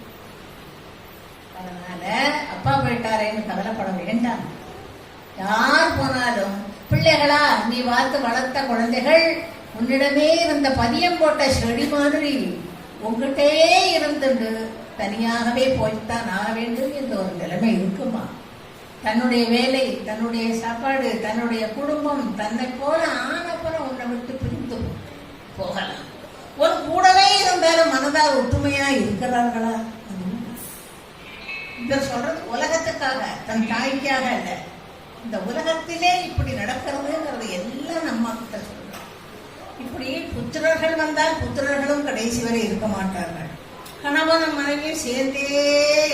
அதனால அப்பா போயிட்டாரேன்னு கவலைப்பட வேண்டாம். யார் போனாலும் பிள்ளைகளா, நீ பார்த்து வளர்த்த குழந்தைகள் உன்னிடமே இருந்த பதியம் போட்ட செடி மாதிரி உங்ககிட்டே இருந்துட்டு தனியாகவே போய்த்தான் ஆக வேண்டும் என்ற ஒரு நிலைமை இருக்குமா? தன்னுடைய வேலை, தன்னுடைய சாப்பாடு, தன்னுடைய குடும்பம் தன்னை போல ஆனப்புறம் உன்னை விட்டு பிரிந்து போகலாம். ஒரு கூடவே இருந்தாலும் மனதால் ஒற்றுமையா இருக்கிறார்களா? இத சொல்றது உலகத்துக்காக, தன் தாய்க்காக அல்ல. இந்த உலகத்திலே இப்படி நடக்கிறதுங்கிறது எல்லாம் நம்ம கிட்ட சொல்றோம். இப்படி புத்திரர்கள் வந்தால் புத்திரர்களும் கடைசி வரை இருக்க மாட்டார்கள். கணவன் மனைவியும் சேர்ந்தே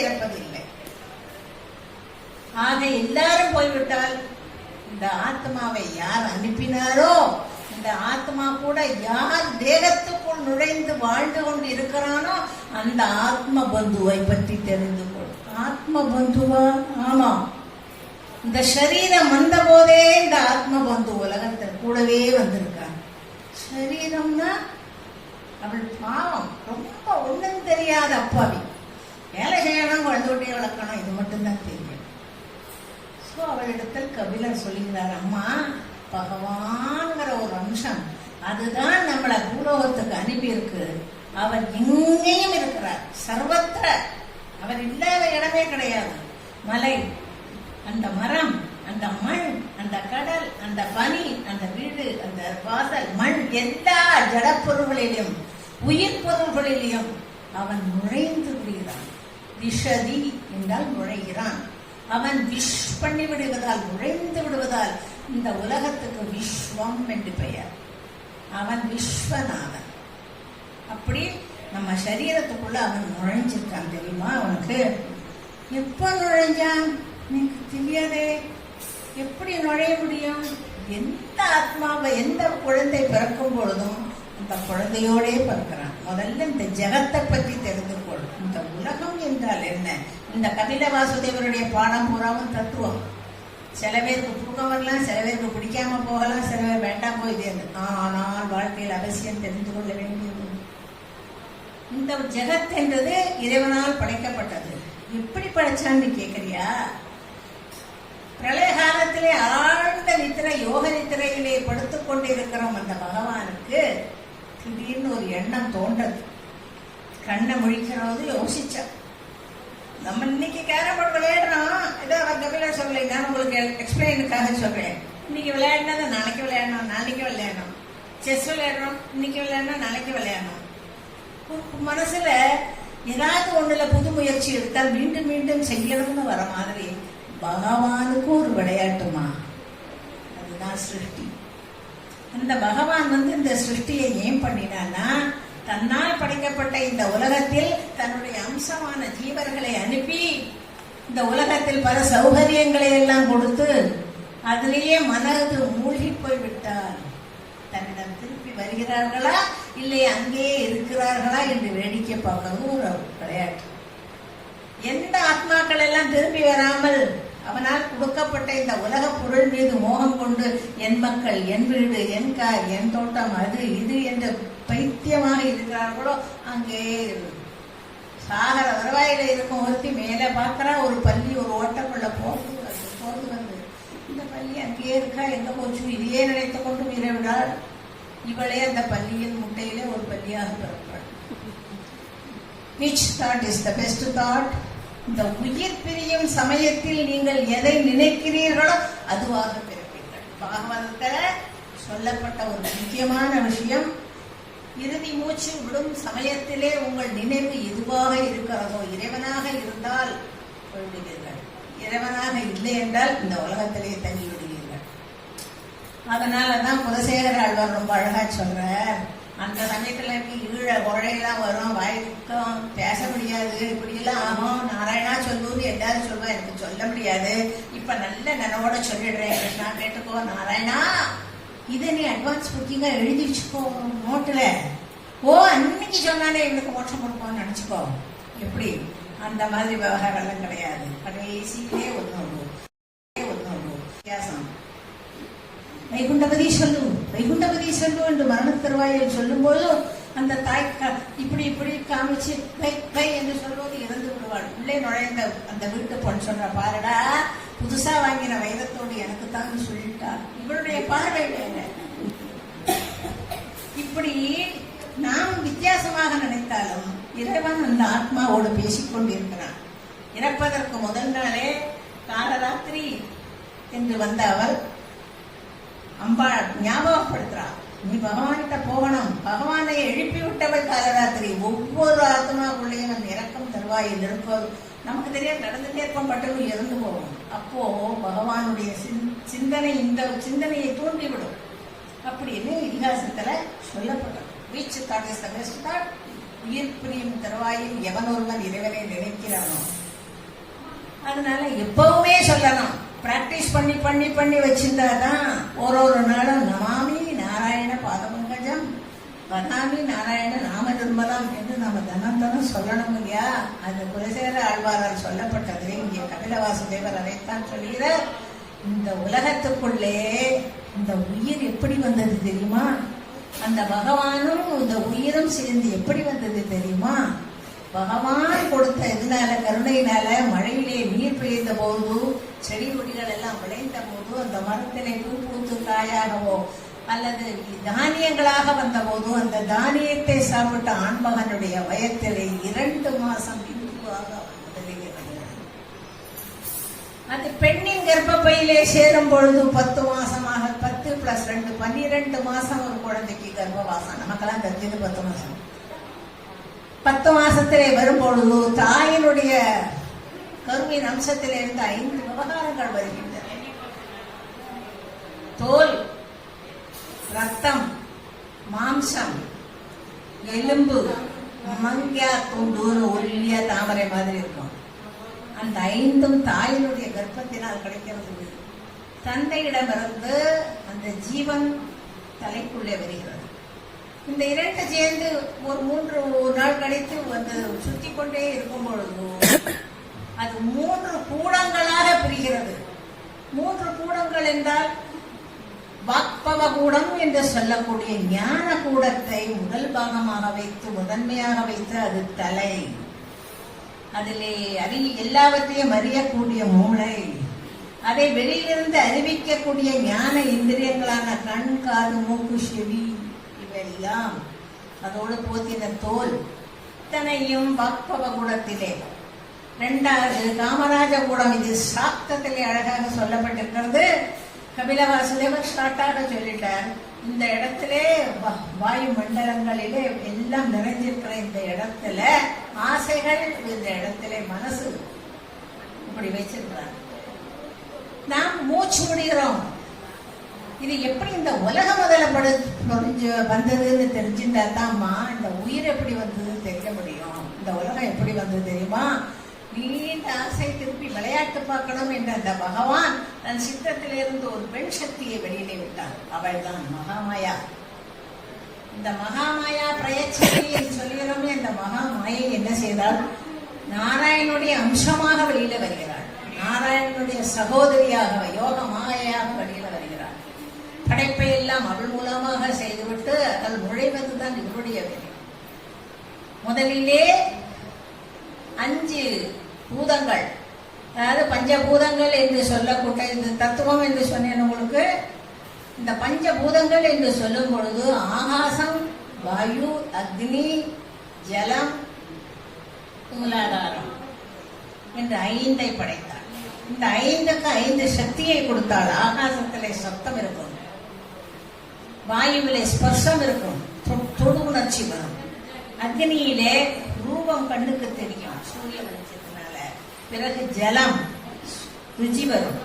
இறப்பதில்லை. ஆக எல்லாரும் போய்விட்டால் இந்த ஆத்மாவை யார் அனுப்பினாரோ, இந்த ஆத்மா கூட யார் தேகத்துக்குள் நுழைந்து வாழ்ந்து கொண்டு இருக்கிறானோ அந்த ஆத்ம பந்துவை பற்றி தெரிந்து கொள். ஆத்ம பந்துவா? ஆமா, இந்த சரீரம் வந்த போதே இந்த ஆத்ம பந்து உலகத்தில் கூடவே வந்திருக்காங்க. சரீரம்னா அவள் பாவம், ரொம்ப ஒண்ணும் தெரியாத அப்பாவி. வேலை செய்யணும், குழந்தை வளர்க்கணும், இது மட்டும்தான் தெரியும். சோ அவளிடத்தில் கபிலர் சொல்லுகிறார், அம்மா, பகவான்கிற ஒரு அம்சம் அதுதான் நம்மளை பூலோகத்துக்கு அனுப்பி இருக்கு. அவர் எங்கேயும் இருக்கிறார், சர்வத்திர. அவர் இல்லாத இடமே கிடையாது. மலை, அந்த மரம், அந்த மண், அந்த கடல், அந்த பனி, அந்த வீடு, அந்த வாசல், மண், எல்லா ஜடப்பொருள்களிலும் உயிர் பொருள்களிலும் அவன் நுழைந்து விடுகிறான். விஷதி என்றால் நுழைகிறான். அவன் விஷ் பண்ணி விடுவதால், நுழைந்து விடுவதால் இந்த உலகத்துக்கு விஸ்வம் என்று பெயர். அவன் விஸ்வநாதன். அப்படி நம்ம சரீரத்துக்குள்ள அவன் நுழைஞ்சிருக்கான். தெரியுமா அவனுக்கு? எப்ப நுழைஞ்சான்? எனக்கு தெரியாதே, எப்படி நுழைய முடியும்? எந்த ஆத்மாவை எந்த குழந்தை பிறக்கும் பொழுதும் அந்த குழந்தையோடே பிறக்கிறான். முதல்ல இந்த ஜெகத்தை பற்றி தெரிந்து கொள். இந்த உலகம் என்றால் என்ன? இந்த கபில வாசுதேவருடைய பாடம் பூராவும் தத்துவம். சில பேருக்கு தூக்கம் வரலாம், சில பேருக்கு பிடிக்காம போகலாம், சில பேர் வேண்டாம் போய். ஆனால் வாழ்க்கையில் அவசியம் தெரிந்து கொள்ள வேண்டியது இந்த ஜெகத் என்றது இறைவனால் படைக்கப்பட்டது. எப்படி படைச்சான்னு கேட்கறியா? பிரளய காலத்திலே ஆழ்ந்த நித்திரை, யோக நித்திரையிலே படுத்துக் கொண்டிருக்கிறோம். அந்த பகவானுக்கு திடீர்னு ஒரு எண்ணம் தோன்றது. கண்ணை முழிக்கிறது யோசிச்சா, நம்ம இன்னைக்கு கேரம் போர்டு விளையாடுறோம். ஏதோ அவர் கபிலர் சொல்லலை, நான் உங்களுக்கு எக்ஸ்பிளைனுக்காக சொல்றேன். இன்னைக்கு விளையாடினதை நாளைக்கு விளையாடணும், நாளைக்கு விளையாடணும். செஸ் விளையாடுறோம், இன்னைக்கு விளையாடணும், நாளைக்கு விளையாடணும். மனசுல ஏதாவது ஒண்ணுல புது முயற்சி எடுத்தால் மீண்டும் மீண்டும் செய்யணும்னு வர மாதிரி பகவானுக்கு ஒரு விளையாட்டுமா? அதுதான் சிருஷ்டி. அந்த பகவான் இந்த சிருஷ்டியை ஏன் பண்ணினான்னா, தன்னால் படைக்கப்பட்ட இந்த உலகத்தில் தன்னுடைய அம்சமான ஜீவர்களை அனுப்பி இந்த உலகத்தில் பல சௌகரியங்களை எல்லாம் கொடுத்து அதிலேயே மனது மூழ்கி போய்விட்டார். தன்னிடம் திருப்பி வருகிறார்களா இல்லை அங்கேயே இருக்கிறார்களா என்று வேடிக்கை பார்க்கிறது ஒரு விளையாட்டு. எந்த ஆத்மாக்கள் எல்லாம் திரும்பி வராமல் அவனால் கொடுக்கப்பட்ட இந்த உலக பொருள் மீது மோகம் கொண்டு என் மக்கள், என் வீடு, என் கார், என் தோட்டம், அது இது என்று பைத்தியமாக இருக்கிறார்களோ அங்கே சாகர வருவாயில இருக்கும் ஒருத்தி மேலே பார்க்கிறா, ஒரு பள்ளி ஒரு ஓட்டக்குள்ள போகுது வந்து இந்த பள்ளி அங்கேயே இருக்கா, எங்க போச்சு இதையே நினைத்து கொண்டு மீற விடாள். இவளே அந்த பள்ளியின் முட்டையிலே ஒரு பள்ளியாக பிறப்பாள். Which thought is the best thought? இந்த உயிர் பிரியும் சமயத்தில் நீங்கள் எதை நினைக்கிறீர்களோ அதுவாக பிறப்பீர்கள். பாகவதத்தில் சொல்லப்பட்ட ஒரு முக்கியமான விஷயம், இறுதி மூச்சு விடும் சமயத்திலே உங்கள் நினைவு எதுவாக இருக்கிறதோ, இறைவனாக இருந்தால் போய்விடுவீர்கள், இறைவனாக இல்லை என்றால் இந்த உலகத்திலே தங்கி விடுவீர்கள். அதனாலதான் குலசேகர ஆழ்வார் ரொம்ப அழகா சொல்றார், அந்த சமயத்துல ஈழ குழையெல்லாம் வரும், வாய்க்கும் பேச முடியாது, இப்படியெல்லாம் ஆகும். நாராயணா சொல்லுன்னு எல்லாரும் சொல்லுவா, எனக்கு சொல்ல முடியாது. இப்ப நல்ல நினைவோட சொல்லிடுறேன், கிருஷ்ணா கேட்டுக்கோ. நாராயணா இதை நீ அட்வான்ஸ் புக்கிங்கா எழுதி வச்சுக்கோ நோட்டுல. ஓ அன்னைக்கு சொன்னானே இவனுக்கு மோட்சம் கொடுப்போம்னு நினைச்சுக்கோ. எப்படி? அந்த மாதிரி விவகாரம் கிடையாது. கடைசியிலே ஒன்று வித்தியாசம். வைகுண்டபதி சொல்லு, வைகுண்டபதி சொல்லு என்று மரண தருவாயில் சொல்லும் போது அந்த தாய் இப்படி இப்படி காமிச்சு கை என்று சொல்வது இறந்து விடுவாள். உள்ளே நுழைந்த அந்த வீட்டு பொண்ணு சொல்ற, பாருடா புதுசா வாங்கின வைரத்தோடு எனக்கு தான் சொல்லிட்டா. இவளுடைய பார்வை வேற. இப்படி நாம் வித்தியாசமாக நினைத்தாலும் இறைவன் அந்த ஆத்மாவோடு பேசிக்கொண்டிருக்கிறான். இறப்பதற்கு முதல் நாளே காலராத்திரி என்று வந்த அவள் அம்பாள் ஞாபகப்படுத்துறாள், நீ பகவான்கிட்ட போகணும். பகவானை எழுப்பி விட்டவள் காலராத்திரி. ஒவ்வொரு ஆத்மாக்குள்ளேயும் அந்த இறக்கம் தருவாயில் இருப்பது நமக்கு தெரியாது, நடந்துட்டே இருப்போம், பட்டனும் இறந்து போவோம். அப்போ பகவானுடைய சிந்தனை இந்த சிந்தனையை தூண்டிவிடும் அப்படின்னு இதிகாசத்துல சொல்லப்பட்டது. வீச்சு தாட் உயிர் பிரியும் தருவாயில் எவன் ஒருவன் இறைவனை நினைக்கிறானோ. அதனால எப்பவுமே சொல்லணும், பிராக்டிஸ் பண்ணி பண்ணி பண்ணி வச்சிருந்தாதான் ஒரு நாளும் நமாமி நாராயண பாதபங்கஜம் வதாமி நாராயண நாம நிர்மலம் என்று நம்ம தினம் சொல்லணும் இல்லையா? அந்த குலசேகர ஆழ்வாரால் சொல்லப்பட்டது. இங்கே கபில வாசுதேவர் அதைத்தான் சொல்கிறார். இந்த உலகத்துக்குள்ளே இந்த உயிர் எப்படி வந்தது தெரியுமா? அந்த பகவானும் இந்த உயிரும் சேர்ந்து எப்படி வந்தது தெரியுமா? பகவான் கொடுத்த இதனால கருணையினால மழையிலே நீர் பெய்த போது, செடி கொடிகள் எல்லாம் விளைந்த போது, அந்த மரத்திலே பூ பூத்து காயாகவோ அல்லது தானியங்களாக வந்த போது அந்த தானியத்தை சாப்பிட்ட ஆண்மகனுடைய வயத்திலே 2 மாசம் இந்துவாக முதலிலே வருகிறது. அது பெண்ணின் கர்ப்பப்பையிலே சேரும் பொழுது 10 மாசமாக 10 + 2 12 மாசம் ஒரு குழந்தைக்கு கர்ப்பவாசம். நமக்கெல்லாம் தெரிஞ்சது 10 மாசம். 10 மாசத்திலே வரும்பொழுது தாயினுடைய கருவின் அம்சத்திலிருந்து 5 விவகாரங்கள் வருகின்றன. தோல், ரத்தம், மாம்சம், எலும்பு, மங்கியா துண்டுன்னு ஒல்லியா தாமரை மாதிரி இருக்கும். அந்த ஐந்தும் தாயினுடைய கர்ப்பத்தினால் கிடைக்கிறது. தந்தையிடமிருந்து அந்த ஜீவன் தலைக்குள்ளே வருகிறது. இந்த இரண்டு சேர்ந்து ஒரு 3 நாள் கழித்து வந்து சுத்தி கொண்டே இருக்கும் பொழுது அது 3 கூடங்களாக பிரிகிறது. 3 கூடங்கள் என்றால் வாக்பவ கூடம் என்று சொல்லக்கூடிய ஞான கூடத்தை முதல் பாகமாக வைத்து முதன்மையாக வைத்து அது தலை, அதிலே எல்லாவற்றையும் அறியக்கூடிய மூளை, அதை வெளியிலிருந்து அறிவிக்கக்கூடிய ஞான இந்திரியங்களான கண், காது, மூக்கு, செவி இவையெல்லாம், அதோடு போத்தின தோல் இத்தனையும் வாக்பவ கூடத்திலே. 2வது காமராஜ கூடம். இது சாப்தத்திலே அழகாக சொல்லப்பட்டிருக்கிறது. கபில வாசுதேவர் ஷார்ட்டாக சொல்லிட்டார். இந்த இடத்திலே வாயு மண்டலங்களிலே எல்லாம் நிறைஞ்சிருக்கிற இந்த இடத்துல ஆசைகள், இந்த இடத்திலே மனசு இப்படி வச்சிருக்கிறார். நாம் மூச்சு முடிகிறோம். இது எப்படி இந்த உலக முதல்ல வந்ததுன்னு தெரிஞ்சுட்டா தான்மா இந்த உயிர் எப்படி வந்ததுன்னு தெரிய முடியும். இந்த உலகம் எப்படி வந்தது தெரியுமா? நீண்ட ஆசை திருப்பி விளையாட்டு பார்க்கணும் என்ற அந்த பகவான் தன் சித்தத்திலிருந்து ஒரு பெண் சக்தியை வெளியிலே விட்டார். அவள் தான் மகாமாயா. இந்த மகாமாயா பிரயச்சரி என்று சொல்கிறோமே, இந்த மகாமாயை என்ன செய்தால் நாராயணனுடைய அம்சமாக வெளியில வருகிறாள். நாராயணனுடைய சகோதரியாக யோக மாயையாக வெளியில வருகிறாள். படைப்பை எல்லாம் அவள் மூலமாக செய்துவிட்டு அதில் நுழைவதுதான் இவருடைய வேலை. முதலிலே 5 பூதங்கள், அதாவது பஞ்சபூதங்கள் என்று சொல்லக்கூடிய இந்த தத்துவம் என்று சொன்னேன் உங்களுக்கு. இந்த பஞ்சபூதங்கள் என்று சொல்லும் பொழுது ஆகாசம், வாயு, அக்னி, ஜலம், மூலாதாரம் என்று 5ஐ படைத்தாள். இந்த 5க்கு 5 சக்தியை கொடுத்தாள். ஆகாசத்திலே சத்தம் இருக்கும், வாயுவிலே ஸ்பர்சம் இருக்கும், தொடு உணர்ச்சி வரும். அக்னியிலே ரூபம் கண்ணுக்கு தெரியும் சூரிய வெளிச்சத்தினால. பிறகு ஜலம் ருச்சி வரும்.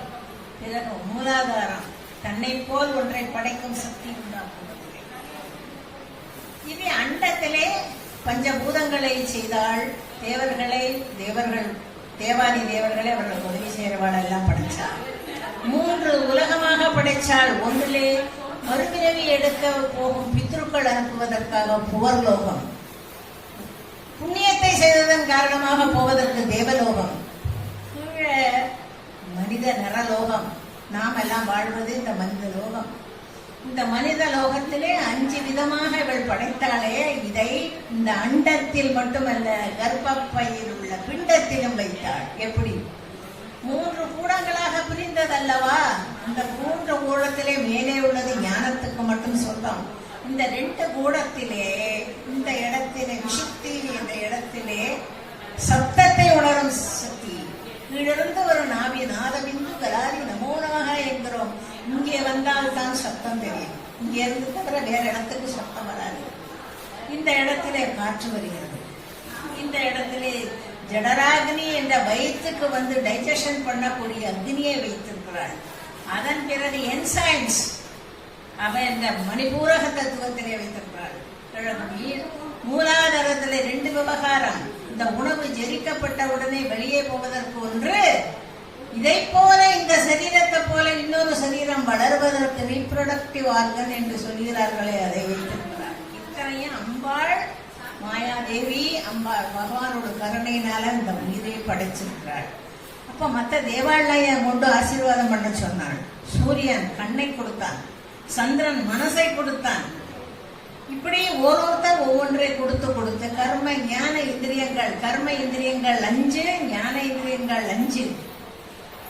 பிறகு மூலாதாரம் தன்னை போல் ஒன்றை படைக்கும் சக்தி உண்டாக்குவது. இது அண்டத்திலே பஞ்சபூதங்களை செய்தால் தேவாதி தேவர்களை அவர்கள் உதவி செய்கிறவாள் எல்லாம் படைச்சாள். 3 உலகமாக படைச்சாள். ஒன்றிலே மறுபிறவி எடுக்க போகும் பித்ருக்கள் அனுப்புவதற்காக புவர்லோகம், புண்ணியத்தை செய்ததன் காரணமாக போவதற்கு தேவலோகம், கீழே மனித நரலோகம். நாம் எல்லாம் வாழ்வது இந்த மனித லோகம். இந்த மனித லோகத்திலே 5 விதமாக இவள் படைத்தாலே இதை இந்த அண்டத்தில் மட்டுமல்ல கர்ப்பப்பையில் உள்ள பிண்டத்திலும் வைத்தாள். எப்படி? 3 கூடங்களாக பிரிந்ததல்லவா? அந்த 3 கூடத்திலே மேலே உள்ளது ஞானத்துக்கு மட்டும் சொந்தம். இந்த 2 கூடத்திலே இந்த இடத்திலே விசுத்தி, இந்த இடத்திலே சப்தத்தை உணரும் சக்தி. கீழிருந்து ஒரு நாவி நாதபிந்து கலாரி நமோனமாக என்கிறோம். இங்கே வந்தால் தான் சப்தம் தெரியும். இங்கே இருந்து தவிர வேற இடத்துக்கு சப்தம் வராது. இந்த இடத்திலே காற்று வருகிறது. இந்த இடத்திலே ஜடராக்னி என்ற வயிற்றுக்கு வந்து டைஜஷன் பண்ணக்கூடிய அக்னியை வைத்திருக்கிறாள். அதன் பிறகு என்சைம்ஸ் அவன் இந்த மணிபூரக தத்துவத்திலே வைத்திருக்கிறாள். மூலாதாரத்திலே 2 விவகாரம். இந்த உணவு ஜெரிக்கப்பட்ட உடனே வெளியே போவதற்கு ஒன்று, இதை போல இந்த சரீரத்தை போல இன்னொரு சரீரம் வளர்வதற்கு ரீப்ரொடக்டிவ் ஆர்கன் என்று சொல்கிறார்களே, அதை வைத்திருக்கிறார். இத்தனையும் அம்பாள் மாயாதேவி அம்பாள் பகவானோட கருணையினால இந்த உயிரை படைச்சிருக்கிறாள். அப்ப மற்ற தேவாலயம் கொண்டு ஆசீர்வாதம் பண்ண சொன்னாள். சூரியன் கண்ணை கொடுத்தான், சந்திரன் மனசை கொடுத்தான். இப்படி ஒவ்வொருத்தர் ஒவ்வொன்றை கொடுத்து கர்ம ஞான இந்திரியங்கள், கர்ம இந்திரியங்கள் 5, ஞான இந்திரியங்கள் 5.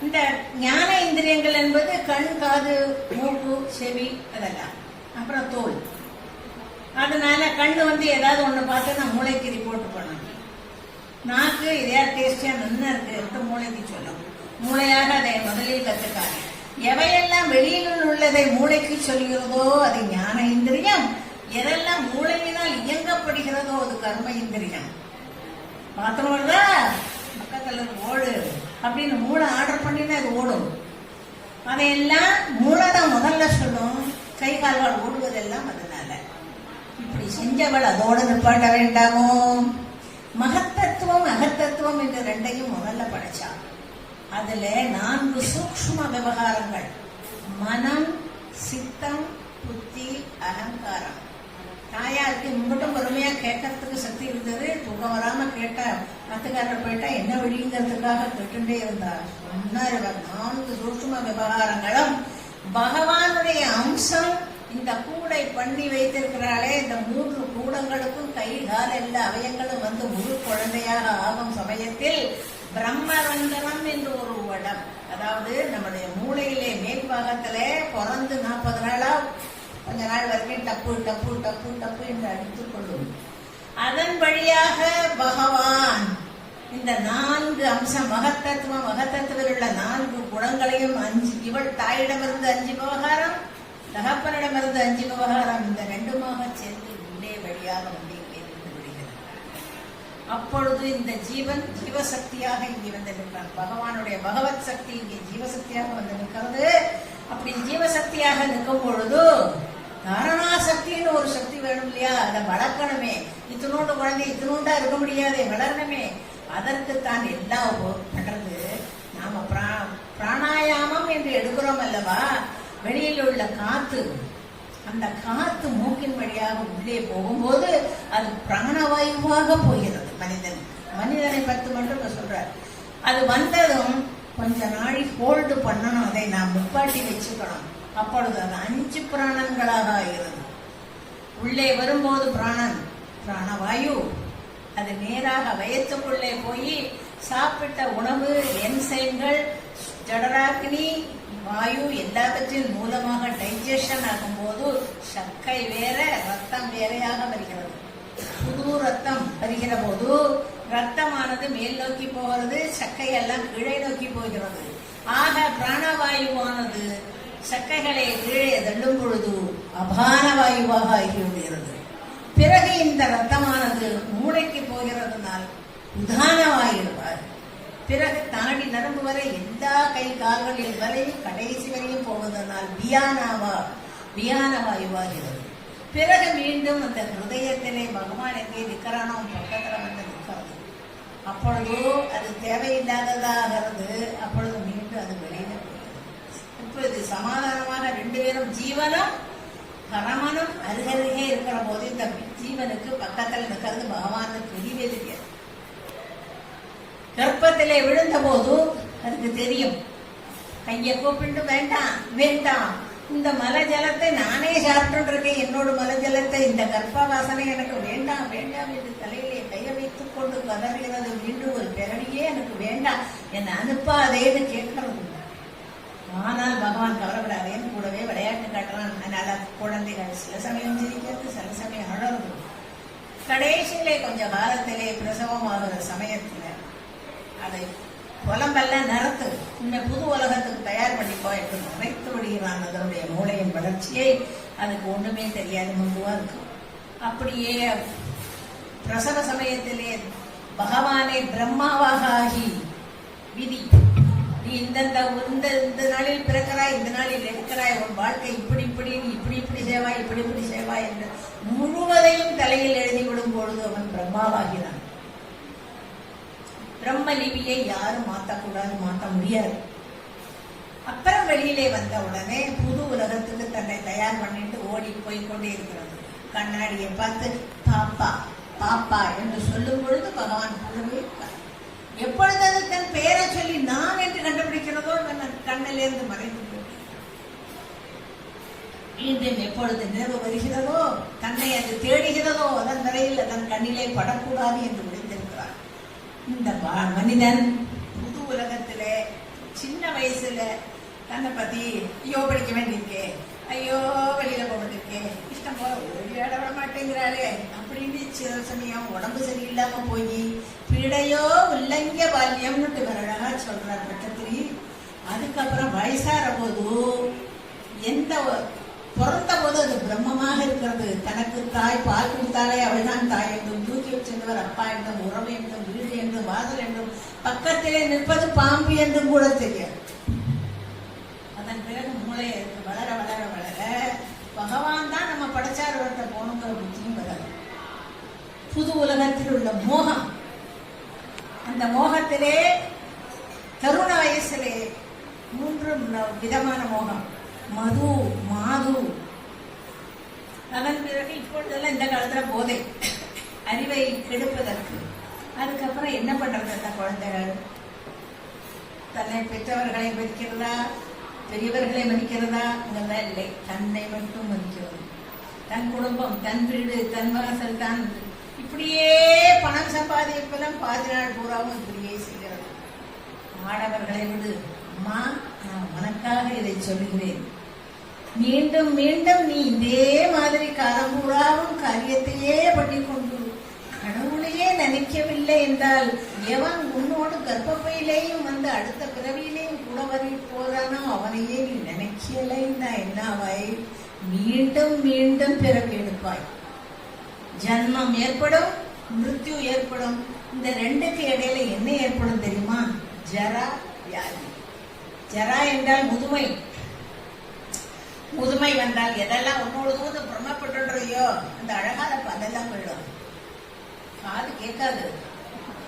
இந்த ஞான இந்திரியங்கள் என்பது கண், காது, மூக்கு, செவி அதெல்லாம். அப்புறம் தோல். அதனால கண்ணு வந்து ஏதாவது ஒண்ணு பார்த்து நான் மூளைக்கு ரிப்போர்ட் பண்ணணும். நாக்கு இதே டேஸ்டியா நல்லா இருக்கு மூளைக்கு சொல்லும். மூளையாக அதை முதலில் கத்துக்காங்க. எவையெல்லாம் வெளியில் உள்ளதை மூளைக்கு சொல்கிறதோ அது ஞான இந்திரியம். எதெல்லாம் மூளையினால் இயங்கப்படுகிறதோ அது கர்ம இந்திரியம். பார்த்தோம்னா பக்கத்துல ஓடு அப்படின்னு மூளை ஆர்டர் பண்ணினா அது ஓடும். அதையெல்லாம் மூளை தான் முதல்ல சொல்லும். கை கால்வாள் ஓடுவதெல்லாம் அதனால. இப்படி செஞ்சவள் அதோடு நிப்பாட்ட வேண்டாமோ? மகத்தத்துவம் அகத்தத்துவம் என்று ரெண்டையும் முதல்ல படைச்சான். அதுல 4 சூக்ஷ்ம விவகாரங்கள்: மனம், சித்தம், புத்தி, அகங்காரம். தாயாருக்கு இங்கிட்டும் பொறுமையா கேட்கறதுக்கு சக்தி இருந்தது. தூக்கம் வராம கேட்ட மத்துக்காரர் போயிட்டா என்ன வழிங்கிறதுக்காக கேட்டுட்டே இருந்தார். 4 சூக்ஷ்ம விவகாரங்களும் பகவானுடைய அம்சம். இந்த கூடை பண்ணி வைத்திருக்கிறாளே, இந்த 3 கூடங்களுக்கும் கை கால் எல்லா அவயங்களும் வந்து முழு குழந்தையாக ஆகும் சமயத்தில் பிரம்மரந்தனம் என்று ஒரு இடம், அதாவது நம்முடைய மூளையிலே மேல் பாகத்திலே பிறந்து 40 நாளா கொஞ்ச நாள் வரைக்கும் டப்பு டப்பு டப்பு டப்பு என்று அடித்துக் கொள்ளும். அதன் வழியாக பகவான் இந்த 4 அம்சம் மகத்தத்துவம், மகத்தத்துவில் உள்ள 4 குணங்களையும் 5, இவள் தாயிடமிருந்து 5 விவகாரம், தகப்பனிடமிருந்து 5 விவகாரம், இந்த 2மாக சேர்ந்து உள்ளே வழியாக வந்து இங்கே நின்று விடுகிறது. அப்பொழுது இந்த ஜீவன் ஜீவசக்தியாக இங்கே வந்து நிற்கிறான். பகவானுடைய பகவத் சக்தி இங்கே ஜீவசக்தியாக வந்து நிற்கிறது. அப்படி ஜீவசக்தியாக நிற்கும் பொழுது தாரணாசக்தின்னு ஒரு சக்தி வேணும் இல்லையா? அதை வளர்க்கணுமே. இத்தினோண்டு குழந்தை இத்தினோண்டா இருக்க முடியாதே, வளரணுமே. அதற்குத்தான் எல்லாம் பண்றது. நாம பிராணாயாமம் என்று எடுக்கிறோம் அல்லவா? வெளியில் உள்ள காத்து, அந்த காத்து மூக்கின் வழியாக உள்ளே போகும்போது அது பிராணவாயுவாக போகிறது மனிதனை பற்றி மட்டும் சொல்றார். அது வந்ததும் கொஞ்ச நாளை ஹோல்டு பண்ணணும், அதை நாம் முப்பாட்டி வச்சுக்கணும். அப்பொழுது அது 5 பிராணங்களாக ஆகிறது. உள்ளே வரும்போது பிராணவாயு அது நேராக வயத்துக்குள்ளே போய் சாப்பிட்ட உணவு, என்சைம்கள், ஜடராக்னி, வாயு எல்லாவற்றின் மூலமாக டைஜஷன் ஆகும்போது சர்க்கரை வேற ரத்தம் வேறையாக வருகிறது. புது ரத்தம் வருகிற போது ரத்தமானது மேல் நோக்கி போகிறது, சர்க்கரை எல்லாம் கீழே நோக்கி போகிறது. ஆக பிராணவாயுவானது சர்க்கைகளை கீழே தள்ளும் பொழுது அபான வாயுவாக ஆகிவிடுகிறது. பிறகு இந்த ரத்தமானது மூளைக்கு போகிறதுனால் உதான வாயுவார். பிறகு தாண்டி நரம்பு வரை எல்லா கை கால்களில் வரையும் கடைசி வரையும் போவதனால் வியான வாயுவாகிறது. பிறகு மீண்டும் அந்த ஹிருதயத்திலே பகவான் எங்கே நிற்கிறானோ பக்கத்துல வந்து நிற்கிறது. அப்பொழுது அது தேவையில்லாததாகிறது. அப்பொழுது மீண்டும் அது வெளியில போகிறது. இப்பொழுது சமாதானமாக 2 பேரும் ஜீவனும் பரமனும் அருகருகே இருக்கிற போது இந்த ஜீவனுக்கு பக்கத்தில் நிற்கிறது பகவானுக்கு தெரியவே தெரியாது. கர்ப்பத்திலே விழுந்த போது அதுக்கு தெரியும். கையை கூப்பிட்டு வேண்டாம் வேண்டாம், இந்த மலை ஜலத்தை நானே சாப்பிட்டு இருக்கேன், என்னோட மலை ஜலத்தை, இந்த கர்ப்ப வாசனை எனக்கு வேண்டாம் வேண்டாம் என்று தலையிலே கையை வைத்துக் கொண்டு கதறுகிறது. மீண்டும் ஒரு பிறனியே எனக்கு வேண்டாம், என்னை அனுப்பாதேன்னு கேட்கறது. ஆனால் பகவான் கவலைப்படாதேன்னு கூடவே விளையாட்டு காட்டுறான். அதனால குழந்தைகள் சில சமயம் சிரிக்கிறது, சில சமயம் அழறது. கடைசியிலே கொஞ்ச காலத்திலே பிரசவமாகிற சமயத்துல அதை புலம்பெல்லாம் நிறத்து இந்த புது உலகத்துக்கு தயார் பண்ணிப்போ என்று நினைத்து விடுகிறான். அதனுடைய மூளையின் வளர்ச்சியை அதுக்கு ஒண்ணுமே தெரியாது, முன்புவா இருக்கும். அப்படியே பிரசவ சமயத்திலே பகவானே பிரம்மாவாக ஆகி விதி, நீ இந்த நாளில் பிறக்கிறாய், இந்த நாளில் இருக்கிறாய், உன் வாழ்க்கை இப்படி இப்படி இப்படி இப்படி செய்வாய், இப்படி இப்படி செய்வாய் என்று முழுவதையும் தலையில் எழுதிவிடும் பொழுது அவன் பிரம்மாவாகிறான். பிரம்ம லிபியை யாரும் மாற்றக்கூடாது, மாற்ற முடியாது. அப்புறம் வெளியிலே வந்த உடனே புது உலகத்துக்கு தன்னை தயார் பண்ணிட்டு ஓடி போய்கொண்டே இருக்கிறது. கண்ணாடியை பார்த்து பாப்பா பாப்பா என்று சொல்லும் பொழுது பகவான் கூடவே எப்பொழுது அது தன் பெயரை சொல்லி நான் என்று கண்டுபிடிக்கிறதோ கண்ணிலிருந்து மறைந்து மீண்டும் எப்பொழுது நினைவு வருகிறதோ, தன்னை அது தேடுகிறதோ, அதன் வரையில் அதன் கண்ணிலே படக்கூடாது என்று முடிந்திருக்கிறார். இந்த மனிதன் புது உலகத்திலே சின்ன வயசுல தன்னை பத்தி ஐயோ படிக்க வேண்டியிருக்கே, ஐயோ வெளியில போக வேண்டியிருக்கே, இஷ்டம் போல விளையாட விட மாட்டேங்கிறாளே அப்படின்னு சில சமயம் உடம்பு சரியில்லாம போய் பிழையோ உல்லங்க பால்யம்னு அழகா சொல்றார் பட்டத்திரி. அதுக்கப்புறம் வயசாற போது எந்த பிறந்த போது அது பிரம்மமாக இருக்கிறது. தனக்கு தாய் பால் கொடுத்தாலே அவள்தான் தாய் என்றும், தூக்கி வச்சிருந்தவர் அப்பா என்றும், உறவு என்றும், வீடு என்றும், வாசல் என்றும், பக்கத்திலே நிற்பது பாம்பு என்றும் கூட தெரியாது. அதன் பிறகு மூளை வளர வளர வளர பகவான் தான் நம்ம படைச்சார் வரத்தை போகணுங்கிற புத்தியும் வராது. புது உலகத்தில் உள்ள மோகம் அந்த மோகத்திலே தருண வயசிலே 3 விதமான மோகம். மது, மாது, அதன் பிறகு இப்பொழுதெல்லாம் இந்த காலத்துல போதை, அறிவை கெடுப்பதற்கு. அதுக்கப்புறம் என்ன பண்றது அந்த குழந்தைகள்? தன்னை பெற்றவர்களை மதிக்கிறதா, பெரியவர்களை மதிக்கிறதா? இதெல்லாம் இல்லை. தன்னை மட்டும் மதிக்கிறது. தன் குடும்பம், தன் வீடு, தன் வாசல், தான் இப்படியே பணம் சம்பாதிப்பெல்லாம் பாதி நாள் பூராவும் இப்படியே செய்கிறது. ஆடவர்களை விடு அம்மா, நான் உனக்காக இதை சொல்லுகிறேன். மீண்டும் மீண்டும் நீ இதே மாதிரி காலம் பூராவும் காரியத்தையே பண்ணிக்கொண்டு கடவுளையே நினைக்கவில்லை என்றால் எவன் உன்னோடு கர்ப்பப்பையிலேயும் வந்து அடுத்த பிறவியிலேயும் கூட வரை போறானோ அவனையே நீ நினைக்கலைன்னா என்னாவாய்? மீண்டும் மீண்டும் பிறவி எடுப்பாய். ஜன்மம் ஏற்படும், மிருத்யு ஏற்படும். இந்த ரெண்டுக்கு இடையில என்ன ஏற்படும் தெரியுமா? ஜரா, வியாதி. ஜரா என்றால் முதுமை. முதுமை வந்தால் எதெல்லாம் உன்னோடு பிரமப்பட்டுறையோ அந்த அழகாத அதெல்லாம் போயிடும். காது கேட்காது,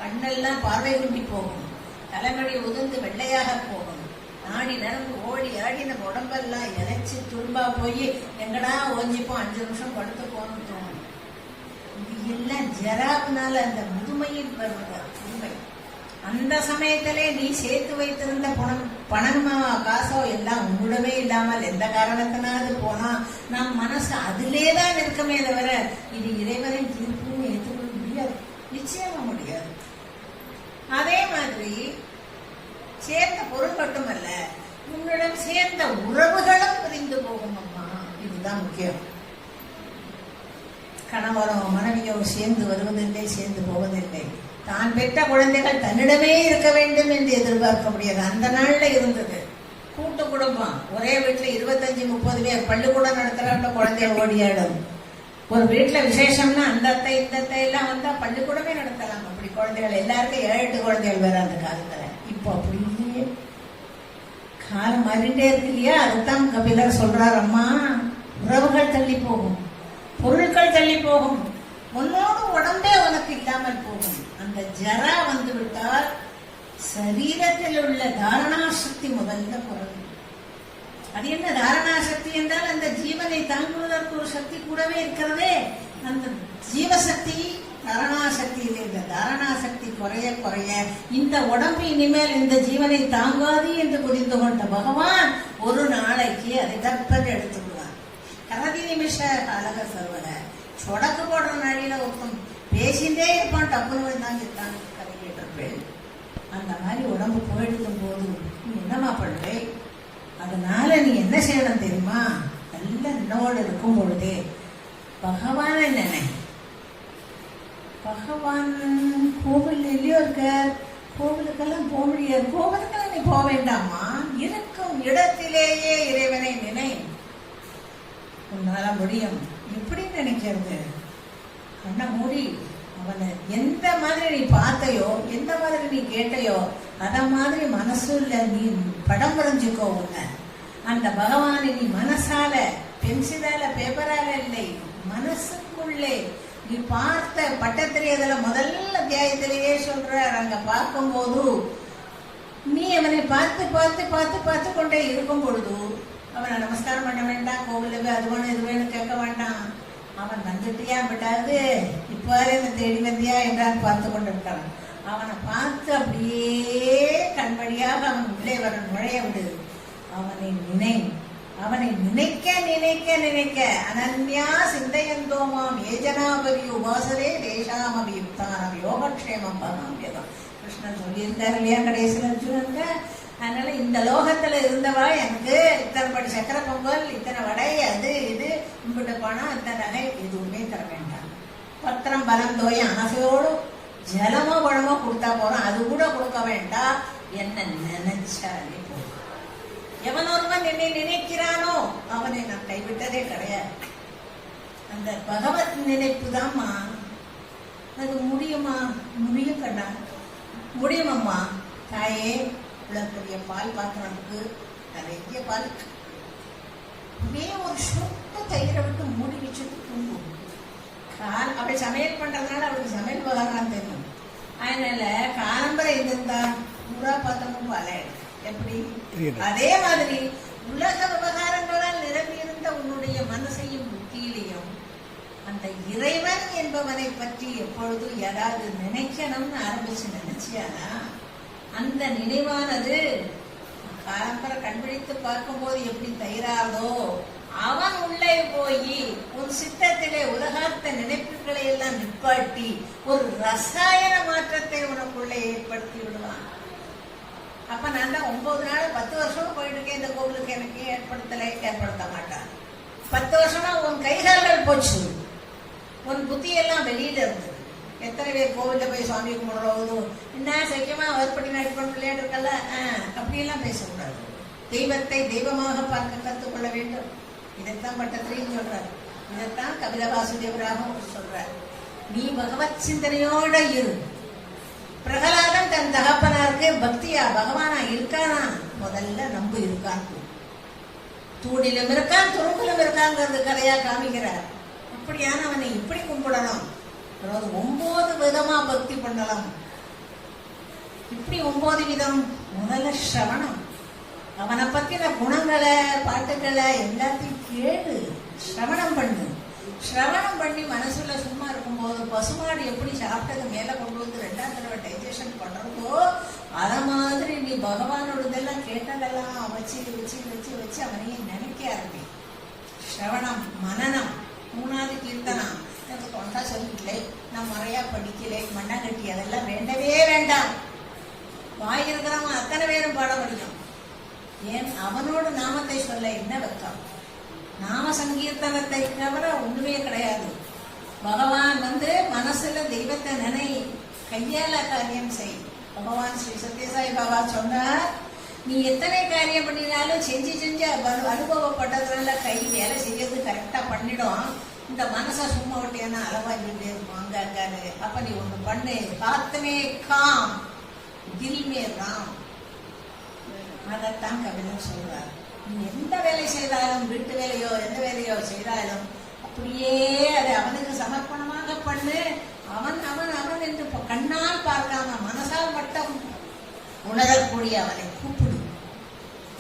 கண்ணெல்லாம் பார்வை குண்டி போகும், தலைமடி உதிர்ந்து வெள்ளையாக போகும், நாடி நரம்பு ஓடி ஆடி நம்ம உடம்பெல்லாம் இறைச்சி துரும்பா போய் எங்கடா ஓஞ்சிப்போம், 5 நிமிஷம் படுத்து போகணும்னு தோணும். இது எல்லாம் ஜராவினால அந்த முதுமையில் வருகிற முதுமை. அந்த சமயத்திலே நீ சேர்த்து வைத்திருந்த பணமா காசோ எல்லாம் உங்களவே இல்லாமல் எந்த காரணத்தினாவது போனா நம் மனசு அதிலேதான் இருக்குமே தவிர இது இறைவனின் தீர்ப்புன்னு ஏற்றுக்கொள்ள முடியாது, நிச்சயமா முடியாது. அதே மாதிரி சேர்ந்த பொருள் மட்டுமல்ல, உன்னிடம் சேர்ந்த உறவுகளும் பிரிந்து போகும் அம்மா. இதுதான் முக்கியம். கணவரோ மனைவியோ சேர்ந்து வருவதில்லை, சேர்ந்து போவதில்லை. தான் பெற்ற குழந்தைகள் தன்னிடமே இருக்க வேண்டும் என்று எதிர்பார்க்க முடியாது. அந்த நாள்ல இருந்தது கூட்டு குடும்பம். ஒரே வீட்டுல 25-30 பேர் பள்ளிக்கூடம் நடத்துறாங்க, குழந்தைய ஓடியாடும். ஒரு வீட்டுல விசேஷம்னா அந்த அத்தை இந்த அத்தை எல்லாம் வந்தா பள்ளிக்கூடமே நடத்தலாம். அப்படி குழந்தைகள் எல்லாருக்கும் 7-8 குழந்தைகள் வேற அந்த காலத்துல. இப்போ அப்படி இல்லையே, காலம் மாறிட்டே இருக்கு இல்லையா? அதுதான் கபிலர் சொல்றார், அம்மா உறவுகள் தள்ளி போகும், பொருட்கள் தள்ளி போகும், உன்னோடு உடம்பே உனக்கு இல்லாமல் போகும். அந்த ஜரா வந்து விட்டால் சரீரத்தில் உள்ள தாரணாசக்தி முதல்ல குறையும். அது என்ன தாரணாசக்தி என்றால் அந்த ஜீவனை தாங்குவதற்கு ஒரு சக்தி கூடவே இருக்கிறதே, அந்த ஜீவசக்தி தாரணாசக்தியில் இந்த தாரணாசக்தி குறைய குறைய இந்த உடம்பு இனிமேல் இந்த ஜீவனை தாங்காது என்று புரிந்து கொண்ட பகவான் ஒரு நாளைக்கு அதை தப்பன் எடுத்துக்குவார். கரதி நிமிஷ காலக சர்வத சொடக்கு போடுற நாளில ஒருத்தம் பேசிட்டே இருப்பான், டப்புன்னு தான் இருக்கான் கரையிட்டு. அந்த மாதிரி உடம்பு போயிடுக்கும் போது நீ என்னமா பண்றே? அதனால நீ என்ன செய்யணும் தெரியுமா? நல்ல என்னோடு இருக்கும் பொழுதே பகவான நினை. பகவான் கோவில் இல்லையோ இருக்க, கோவிலுக்கெல்லாம் போக முடியாது. கோவிலுக்கெல்லாம் நீ போக வேண்டாமா, இருக்கும் இடத்திலேயே இறைவனை நினை. உன்னால முடியும். எப்படி நினைக்கிறது? கண்ண மூடி அவனை எந்த மாதிரி நீ பார்த்தையோ, எந்த மாதிரி நீ கேட்டையோ, அத மாதிரி மனசுல நீ படம் வரைஞ்சுக்கோ. உன்னை அந்த பகவானை நீ மனசால, பென்சிலால, பேப்பரால இல்லை, மனசுக்குள்ளே நீ பார்த்த பட்டத்திலேயதுல முதல் அத்தியாயத்திலேயே சொல்றார். அங்க பார்க்கும் போது நீ அவனை பார்த்து பார்த்து பார்த்து பார்த்து கொண்டே இருக்கும் பொழுது அவனை நமஸ்காரம் பண்ண வேண்டாம், கோவிலுக்கு அது வேணும் இது வேணும் கேட்க வேண்டாம். அவன் வந்துட்டியா விட்டாது, இப்போ என்ன தேடி வந்தியா என்றான் பார்த்து கொண்டிருக்கான். அவனை பார்த்து அப்படியே கண்மணியாக அவன் உள்ளே வர நுழைய விடு. அவனை நினை, அவனை நினைக்க நினைக்க நினைக்க அனன்யா சிந்தையந்தோமாம் ஏஜனாபதி உபாசரே தேசாமபி யுக்தானம் யோகக்ஷேமம் பகாமியதம். கிருஷ்ணன் சொல்லியிருந்தார் இல்லையா கடைசியில் அர்ஜுனனுக்கு. அதனால இந்த லோகத்துல இருந்தவா எனக்கு இத்தனை படி சக்கர பொங்கல், இத்தனை வடை, அது இது கும்பிட்டு போனா அந்த நகை எதுவுமே தர வேண்டாம். பத்திரம் பலம் தோய ஆசையோடு ஜலமோ பழமோ கொடுத்தா போறோம், அது கூட கொடுக்க வேண்டாம். என்ன நினைச்சாலே போதும். எவன் ஒருவன் என்னை நினைக்கிறானோ அவனை நான் கைவிட்டதே கிடையாது. அந்த பகவத் நினைப்பு தான்மா. அது முடியுமா? முடியும் கண்ணா, முடியுமம்மா. தாயே இவ்வளவு பெரிய பால் பாத்திரத்துக்கு நிறைய பால், ஒரே ஒரு சொட்டு தயிரை விட்டு மூடி வச்சுட்டு தூங்கும். அப்படி சமையல் பண்றதுனால அவளுக்கு சமையல் விவகாரம் தெரியும். அதனால காலம்பரை இருந்தா ஊரா பார்த்தமும் வாழையிடும். எப்படி அதே மாதிரி உலக விவகாரங்களால் நிரம்பி இருந்த உன்னுடைய மனசையும் புத்தியிலையும் அந்த இறைவன் என்பவனை பற்றி எப்பொழுது யாராவது நினைக்கணும்னு ஆரம்பிச்சு நினைச்சியானா அந்த நினைவானது காலம்பரை கண்பிடித்து பார்க்கும்போது எப்படி தயிராதோ அவன் உள்ளே போய் உன் சித்தத்திலே உலகார்த்த நினைப்புகளை எல்லாம் நிப்பாட்டி ஒரு ரசாயன மாற்றத்தை உனக்குள்ளே ஏற்படுத்தி விடுவான். அப்ப நான் தான் 9 நாள் 10 வருஷமா போயிட்டு இருக்கேன் இந்த கோவிலுக்கு, எனக்கு ஏற்படுத்த மாட்டான். 10 வருஷமா உன் கைகால்கள் போச்சு, உன் புத்தி எல்லாம் வெளியில இருந்தது. எத்தனை பேர் கோவில்ல போய் சுவாமி கும்பிடுறோம், என்ன சைக்கியமா வற்படி நடிப்போம் விளையாட்டு இருக்கல, அப்படியெல்லாம் பேசக்கூடாது. தெய்வத்தை தெய்வமாக பார்க்க கற்றுக்கொள்ள வேண்டும். இதைத்தான் பட்டத்திலையும் சொல்றாரு, இதைத்தான் கபில வாசுதேவராகவும் சொல்றாரு. நீ பகவத் சிந்தனையோட இரு. பிரகலாதன் தன் தகப்பனாருக்கு பக்தியா பகவானா இருக்கானா முதல்ல நம்பு இருக்கான். தூணிலும் இருக்கான் துரும்பிலும் இருக்காங்கிறது கதையா காமிக்கிறார். அப்படியான அவனை இப்படி கும்பிடணும். 9 விதமா பக்தி பண்ணலாம். இப்படி 9 விதம். முதல்ல சிரவணம், அவனை பத்தின குணங்களை பாட்டுக்களை எல்லாத்தையும் கேட்டு சிரவணம் பண்ணு. சிரவணம் பண்ணி மனசுல சும்மா இருக்கும்போது பசுமாடு எப்படி சாப்பிட்டது மேல கொண்டு வந்து 2ஆம் தடவை டைஜஷன் பண்றதோ அத மாதிரி நீ பகவானோடதெல்லாம் கேட்டதெல்லாம் வச்சு வச்சு வச்சு வச்சு அவனையே நினைக்க ஆரம்பி. சிரவணம், மனனம். 3வது கீர்த்தனம். எனக்கு தொண்டா சொல்லிக்கலை, நான் முறையா படிக்கலை, மண்ணாங்கட்டி, அதெல்லாம் வேண்டவே வேண்டாம். வாயிருக்கிறவன் அத்தனை பேரும் பாட முடியும். ஏன் அவனோடு நாமத்தை சொல்ல என்ன வெக்கம்? நாம சங்கீர்த்தனத்தை தவிர ஒண்ணுமே கிடையாது. பகவான் மனசுல தெய்வத்தை நினை, கையால காரியம் செய். பகவான் ஸ்ரீ சத்யசாய் பாபா சொன்னார், நீ எத்தனை காரியம் பண்ணினாலும் செஞ்சு செஞ்சு அனுபவப்பட்டதுனால கை வேலை செய்யறது கரெக்டா பண்ணிடும். இந்த மனசை சும்மா விட்டியானா அளவாக்கிட்டே இருக்கும் அங்க அங்கானு. அப்ப நீ ஒண்ணு பண்ணு, ஆத்மே காம் தில்மே ராம். அதைத்தான் கபிலர் சொல்றார். நீ எந்த வேலை செய்தாலும், வீட்டு வேலையோ எந்த வேலையோ செய்தாலும் அப்படியே அதை அவனுக்கு சமர்ப்பணமாக பண்ணு. அவன் அவன் அவன் என்று கண்ணால் பார்க்காம மனசால் மட்டும் உணரக்கூடிய அவனை கூப்பிடு.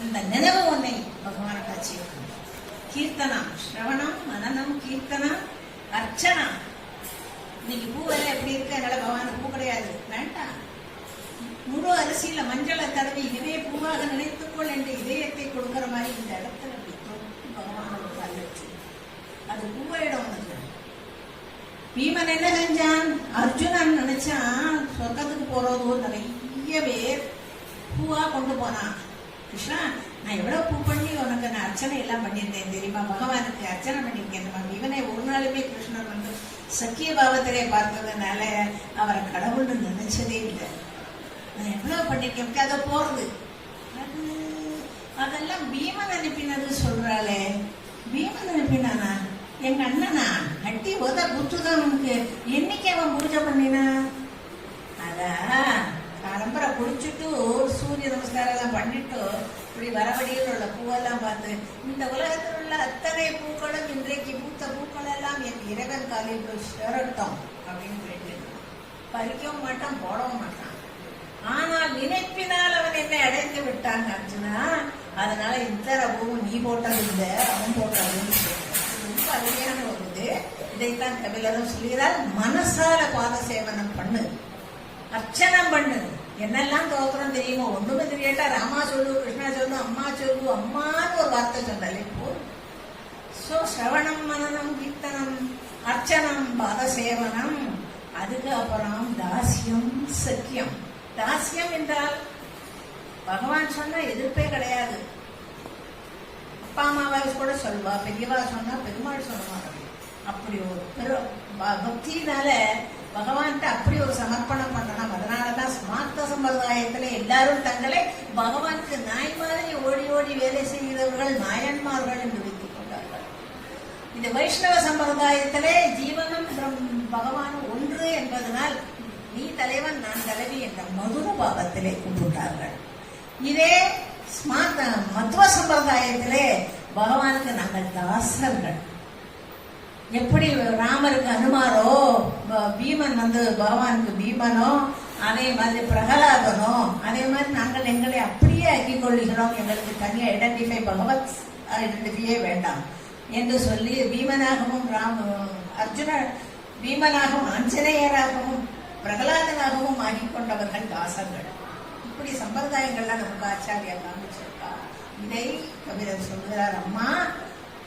இந்த நினைவு உன்னை பகவான் காட்சி. கீர்த்தனம், சிரவணம், மனனம், கீர்த்தனம், அர்ச்சனா. இன்னைக்கு பூவெல்லாம் எப்படி இருக்கு? என்னால பகவானுக்கு பூ கிடையாது, வேண்டாம். முழு அரிசியில மஞ்சளை தடவி இதே பூவாக நினைத்துக்கொள் என்று இதயத்தை கொடுக்கிற மாதிரி இந்த இடத்துல பகவானோட கல்லச்சு அது பூவாயிடம் உனக்கு. பீமன் என்ன செஞ்சான்? அர்ஜுனன் நினைச்சான் சொர்க்கத்துக்கு போறதோ நிறைய பேர் பூவா கொண்டு போனான். கிருஷ்ணா, நான் எவ்வளவு பூ பண்ணி உனக்கு நான் அர்ச்சனை எல்லாம் பண்ணியிருந்தேன் தெரியுமா? பகவானுக்கு அர்ச்சனை பண்ணியிருக்கேன். இவனை ஒரு நாளுமே கிருஷ்ணன் சக்கிய பாவத்திலே பார்த்ததுனால அவரை கடவுள்னு நினைச்சதே இல்லை. நான் எவ்வளவு பண்ணிருக்கேன் அதை போறது. அதெல்லாம் பீமன் அனுப்பினது சொல்றாளே. பீமன் அனுப்பினானா? எங்க அண்ணனா அட்டி உத புத்துதான் உனக்கு. என்னைக்கு அவன் பூஜை பண்ணினா? அதான் காலம்பரை குளிச்சுட்டு சூரிய நமஸ்காரம் எல்லாம் பண்ணிட்டு இப்படி வரவழியில் உள்ள பூவெல்லாம் பார்த்து, இந்த உலகத்தில் உள்ள அத்தனை பூக்களும் இன்றைக்கு பூத்த பூக்கள் எல்லாம் என் இறைவன் காலில் போய் சேரட்டும் அப்படின்னு கேட்டு பறிக்கவும் மாட்டான், போடவும் மாட்டான். ஆனால் நினைப்பினால் அவன் என்னை அடைந்து விட்டாங்க அர்ஜுனா. அதனால இத்தர பூவும் நீ போட்டது இல்லை, அவன் போட்டதுன்னு ரொம்ப அருமையான ஒரு இது. இதைத்தான் கபிலரும் சொல்கிறார். மனசால பாத சேவனம் பண்ணு, அர்ச்சனம் பண்ணு. என்னெல்லாம் தோத்திரம் தெரியுமோ ஒண்ணுமே தெரியாட்டா ராமா சொல்லு, கிருஷ்ணா சொல்லு, அம்மா சொல்லு, அம்மான்னு ஒரு வார்த்தை சொன்னாலே போதும். சோ சிரவணம், மனனம், கீர்த்தனம், அர்ச்சனம், பாத சேவனம். அதுக்கு அப்புறம் தாசியம், சக்கியம். தாசியம் என்றால் பகவான் சொன்ன எதிர்ப்பே கிடையாது. அப்பா அம்மாவை கூட சொல்வா, பெரியவா சொன்னா பெருமாள் சொல்லுவாங்க. அப்படி ஒரு பக்தினால பகவான்கிட்ட அப்படி ஒரு சமர்ப்பணம் பண்ணணும். அதனாலதான் ஸ்மார்த்த சம்பிரதாயத்துல எல்லாரும் தங்களை பகவானுக்கு நாய் மாதிரி ஓடி ஓடி வேலை செய்கிறவர்கள் நாயன்மார்கள் என்று வைத்துக் கொண்டார்கள். இந்த வைஷ்ணவ சம்பிரதாயத்திலே ஜீவனும் பகவானும் ஒன்று என்பதனால் நீ தலைவன் நான் தலைவி என்ற மதுர பாவத்திலே கும்பிட்டார்கள். இதே மத்வ சம்பிரதாயத்திலே பகவானுக்கு நாங்கள் தாசர்கள். எப்படி ராமருக்கு அனுமாரோ, பீமன் பகவானுக்கு பீமனோ, அதே மாதிரி பிரகலாதனும் அதே மாதிரி நாங்கள் எங்களை அப்படியே ஆக்கிக் கொள்கிறோம், எங்களுக்கு தனியா ஐடென்டிஃபை பகவத் ஐடென்டிஃபையே வேண்டாம் என்று சொல்லி பீமனாகவும் பீமனாகவும் ஆஞ்சநேயராகவும் பிரகலாதனாகவும் ஆகிக்கொண்டவர்கள் தாசர்கள். இப்படி சம்பிரதாயங்கள்லாம் நமக்கு ஆச்சாரியா காமிச்சிருக்கா. இதை கபிலர் சொல்கிறார், அம்மா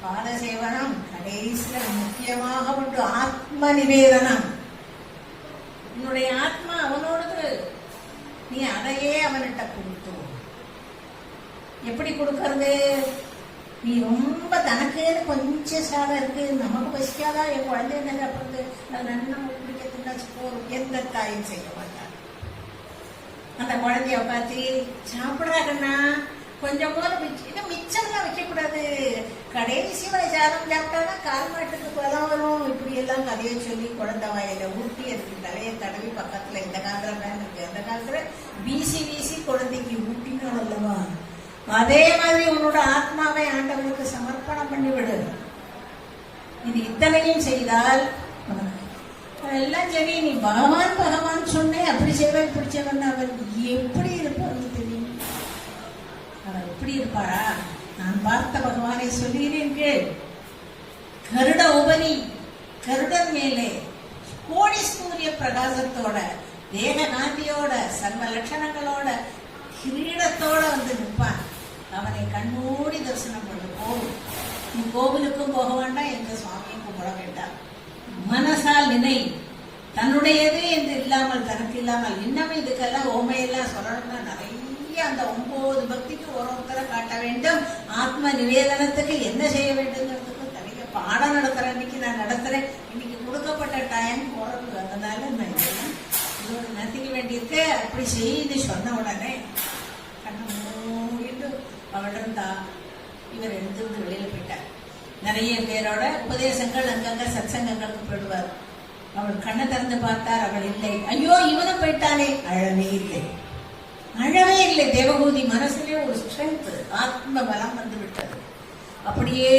பாதசேவனம் கடைசியில முக்கியமாக உண்டு ஆத்ம நிவேதனம். உன்னுடைய ஆத்மா அவனோடது, நீ அதையே அவன்கிட்ட கொடுத்து. எப்படி கொடுக்கறது? நீ ரொம்ப தனக்கேன்னு கொஞ்சம் சாதம் இருக்கு, நமக்கு பசிக்காதா, என் குழந்தை என்ன சாப்பிடுறது, அது நன்னா குடிக்க தின்னாச்சு போதும், எந்த தாயும் செய்ய மாட்டாங்க. அந்த குழந்தைய பார்த்து சாப்பிடாதுன்னா கொஞ்சம் போல மிச்சம்லாம் வைக்க கூடாது, கடைசி வரை சாதம் சாப்பிட்டானா கால் மாட்டுக்கு பலம் வரும். இப்படி எல்லாம் கதையை சொல்லி குழந்தை வாயில ஊட்டி அதுக்கு தலையை தடவி பக்கத்துல இந்த காலத்துல பேன் இருக்கு, அந்த காலத்துல வீசி குழந்தைக்கு ஊட்டினாள் அல்லவா. அதே மாதிரி உன்னோட ஆத்மாவை ஆண்டவனுக்கு சமர்ப்பணம் பண்ணிவிடு. இது இத்தனையும் செய்தால் எல்லாம் சரி. நீ பகவான் சொன்னேன், அப்படி செய்வேன் இப்படி செய்வேன். அவர் எப்படி இருப்பார் தெரியும்? அவர் எப்படி இருப்பாரா? நான் பார்த்த பகவானை சொல்கிறேன் கேள். கருட உபரி, கருடன் மேலே கோடி சூரிய பிரகாசத்தோட தேக காந்தியோட சர்வ லட்சணங்களோட கிரீடத்தோட வந்து நிற்பான். அவனை கண்ணூடி தரிசனம் பண்ணு. போகும், நீ கோவிலுக்கும் போக வேண்டாம், எந்த சுவாமியும் கும்பிட வேண்டாம். மனசால் நினை, தன்னுடையது என்று இல்லாமல் தனக்கு இல்லாமல். இன்னும் இதுக்கெல்லாம் ஓமையெல்லாம் சொல்லணும்னா நிறைய அந்த 9 பக்திக்கு ஒருத்தரை காட்ட வேண்டும். ஆத்ம நிவேதனத்துக்கு என்ன செய்ய வேண்டுங்கிறதுக்கு தனியாக பாடம் நடத்துறேன். இன்னைக்கு நான் நடத்துறேன், இன்னைக்கு கொடுக்கப்பட்ட டைம் போறது, அதனால நான் இதோட நத்திக்க வேண்டியிருக்கு. அப்படி செய்து சொன்ன உடனே கண்ணு மூடிட்டு அவள் இருந்தா. இவர் எழுந்திருந்து வெளியில போயிட்டார். நிறைய பேரோட உபதேசங்கள் அங்கங்க சத்சங்கங்களுக்கு போயிடுவார். அவள் கண்ணை திறந்து பார்த்தார், அவள் இல்லை. ஐயோ இவனும் போயிட்டானே. அழவே இல்லை. தேவகூதி மனசுலயே ஒரு ஸ்ட்ரென்த், ஆத்ம பலம் வந்து விட்டது. அப்படியே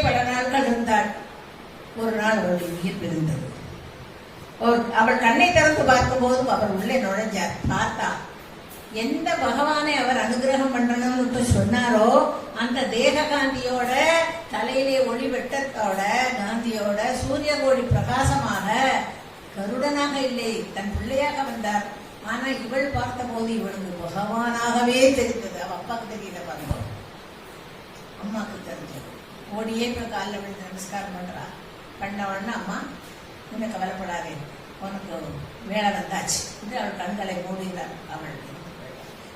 பல நாட்கள் இருந்தாள். ஒரு நாள் அவளுடைய உயிர் பிரிந்தது. அவள் கண்ணை திறந்து பார்க்கும் போது அவர் உள்ளே நுழைஞ்சார். பார்த்தா எந்த பகவானை அவர் அனுகிரகம் பண்ணணும்னு சொன்னாரோ அந்த தேக காந்தியோட தலையிலே ஒளி வெட்டத்தோட காந்தியோட சூரிய கோடி பிரகாசமாக கருடனாக இல்லை, தன் பிள்ளையாக வந்தார். ஆனா இவள் பார்த்த போது இவளுக்கு பகவானாகவே தெரிந்தது. அவ அப்பாவுக்கு தெரியல, பாருங்க, அம்மாவுக்கு தெரிஞ்சது. ஓடியே இப்ப காலில் விழுந்து நமஸ்காரம் பண்றா. பண்ண உடனே அம்மா இன்னும் கவலைப்படாதே, உனக்கு வேலை வந்தாச்சு என்று அவள் கண்களை மூடினார்.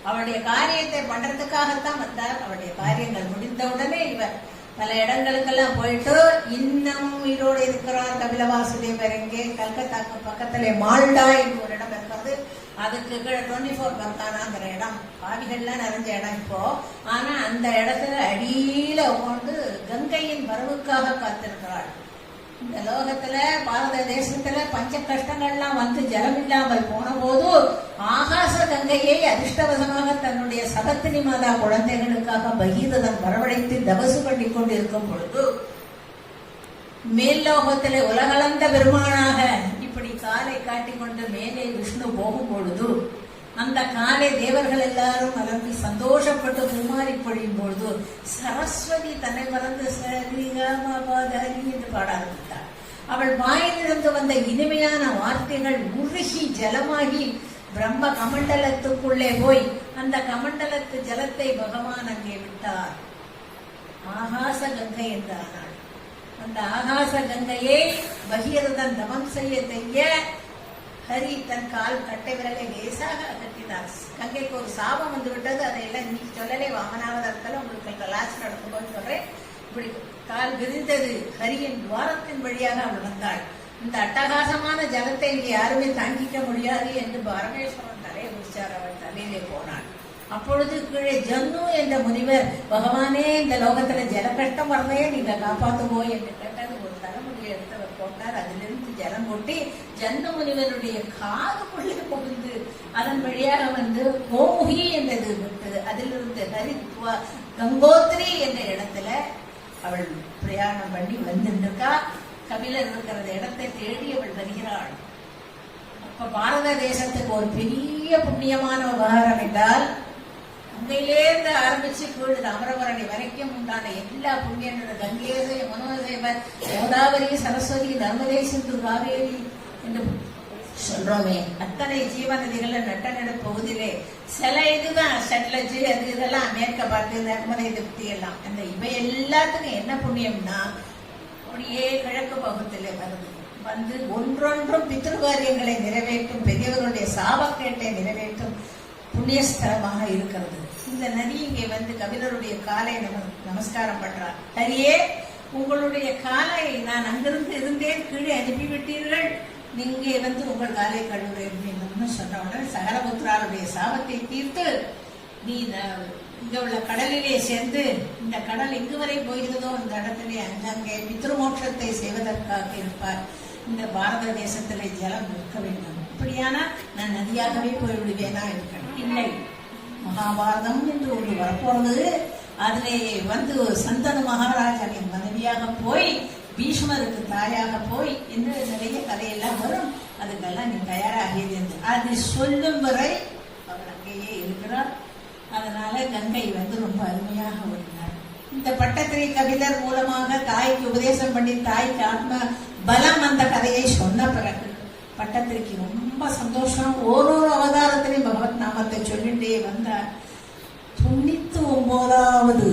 அவளுடைய காரியத்தை பண்றதுக்காகத்தான் வந்தார். அவளுடைய காரியங்கள் முடிந்தவுடனே இவர் பல இடங்களுக்கெல்லாம் போயிட்டு இன்னும் உயிரோடு இருக்கிறார். கபில வாசுதேவர் எங்கே? கல்கத்தாக்கு பக்கத்திலே மால்டா என்று ஒரு இடம் இருக்கிறது. அதுக்கு 24 பர்கானாங்கிற இடம், பாவிகள்லாம் நிறைஞ்ச இடம் இப்போ. ஆனா அந்த இடத்துல அடியில உட்காந்து கங்கையின் வரவுக்காக காத்திருக்கிறாள். இந்த லோகத்துல பாரத தேசத்துல பஞ்ச கஷ்டங்கள்லாம் வந்து ஜலம் இல்லாமல் போன போது ஆகாச கங்கையை அதிர்ஷ்டவசமாக தன்னுடைய சபத்தினி மாதா குழந்தைகளுக்காக பகீரதன் வரவழைத்து தபசு பண்ணி கொண்டிருக்கும் பொழுது மேல் லோகத்திலே உலகளந்த பெருமானாக இப்படி காலை காட்டிக்கொண்டு மேலே விஷ்ணு போகும் பொழுது அந்த காலை தேவர்கள் எல்லாரும் மலர்ந்து சந்தோஷப்பட்டு பூமாரி பொழியும் பொழுது சரஸ்வதி தன்னை மறந்து சரிகமபதரி என்று பாட ஆரம்பித்தார். அவள் வாயிலிருந்து வந்த இனிமையான வார்த்தைகள் உருகி ஜலமாகி பிரம்ம கமண்டலத்துக்குள்ளே போய் அந்த கமண்டலத்து ஜலத்தை பகவான் அங்கே விட்டார். ஆகாச கங்கை என்றானாள். அந்த ஆகாச கங்கையை பகீரதன் தவம் செய்ய ஹரி தன் கால் கட்டை விரலை லேசாக அகற்றினார். கங்கைக்கு ஒரு சாபம் வந்து விட்டது. அதையெல்லாம் இன்னைக்கு சொல்லலே, வாமனாவதற்கெல்லாம் உங்களுக்கு கிளாஸ் நடக்கும்போது சொல்றேன். இப்படி கால் விரிந்தது. ஹரியின் துவாரத்தின் வழியாக அவள் வந்தாள். இந்த அட்டகாசமான ஜலத்தை இங்கே யாருமே தாங்கிக்க முடியாது என்று பரமேஸ்வரன் தலையை முடிச்சார். அவள் தலையிலே போனாள். அப்பொழுது கீழே ஜன்னு என்ற முனிவர், பகவானே இந்த லோகத்துல ஜல கஷ்டம் வரலையே, நீங்க காப்பாத்துவோ என்று கேட்டது. ஒரு தலைமுடியை எடுத்தவர் போட்டார். அதிலிருந்து ஜலம் கொட்டி ஜன்னு முனிவருடைய காதுக்குள்ளே புகுந்து அதன் வழியாக வந்து கோமுகி என்றது விட்டது. அதிலிருந்து ஹரித்வா கங்கோத்ரி என்ற இடத்துல அவள் பிரயாணம் பண்ணி வந்துருக்கா. கபிலர் இருக்கிற இடத்தை தேடி அவள் வருகிறாள். அப்ப பாரத தேசத்துக்கு ஒரு பெரிய புண்ணியமான விவகாரம் என்றால் அங்கையிலேருந்து ஆரம்பிச்சு கீழ் அமரவரணி வரைக்கும் உண்டான எல்லா புண்ணியங்களும் கங்கேசை மனோசேவர் கோதாவரி சரஸ்வதி நர்மதே சிந்து காவேரி என்று சொல்றோமே, அத்தனை ஜீவநதிகளை நட்ட நடுப்பகுதியிலே சில இதுதான் சட்லஜ் அது இதெல்லாம் மேற்க பார்த்து நர்மதை திருப்தி எல்லாம் அந்த இவை எல்லாத்துக்கும் என்ன புண்ணியம்னா அப்படியே கிழக்கு பகுதியிலே வருது. வந்து ஒன்றொன்றும் பித்ருகாரியங்களை நிறைவேற்றும், பெரியவர்களுடைய சாபக்கேட்டை நிறைவேற்றும் புண்ணியஸ்தலமாக இருக்கிறது. இந்த நதி இங்கே வந்து கபிலருடைய காலை நமஸ்காரம் பண்றார். ஹரியே, உங்களுடைய காலை நான் அங்கிருந்து இருந்தேன், கீழே அனுப்பிவிட்டீர்கள், நீங்க வந்து உங்கள் காலை கழுவுறேன்னு சொன்ன உடனே சகரபுத்திராருடைய சாபத்தை தீர்த்து நீ இங்க உள்ள கடலிலே சேர்ந்து இந்த கடல் எங்கு வரை போகிறதோ அந்த இடத்திலே அங்கங்கே பித்ருமோட்சத்தை செய்வதற்காக இருப்பார். இந்த பாரத தேசத்திலே ஜலம் நிற்க வேண்டும், இப்படியானா நான் நதியாகவே போய்விடுவேனா இருக்கணும். இல்லை, மகாபாரதம் என்று ஒன்று வரப்போறது. அதிலே வந்து சந்தனு மகாராஜாவின் மனைவியாக போய் பீஷ்மருக்கு தாயாக போய் என்று நிறைய கதையெல்லாம் வரும். அதுக்கெல்லாம் நீ தயாராகியது என்று அது சொல்லும் வரை அவர் அங்கேயே இருக்கிறார். அதனால கங்கை வந்து ரொம்ப அருமையாக ஓடினார். இந்த பட்டத்திரை கபிலர் மூலமாக தாய்க்கு உபதேசம் பண்ணி தாய்க்கு ஆத்ம பலம் அந்த கதையை சொன்ன பிறகு பட்டத்திற்கு ரொம்ப சந்தோஷம். ஒரு அவதாரத்திலையும் பகவத் நாமத்தை சொல்லிட்டே வந்தார். 99வது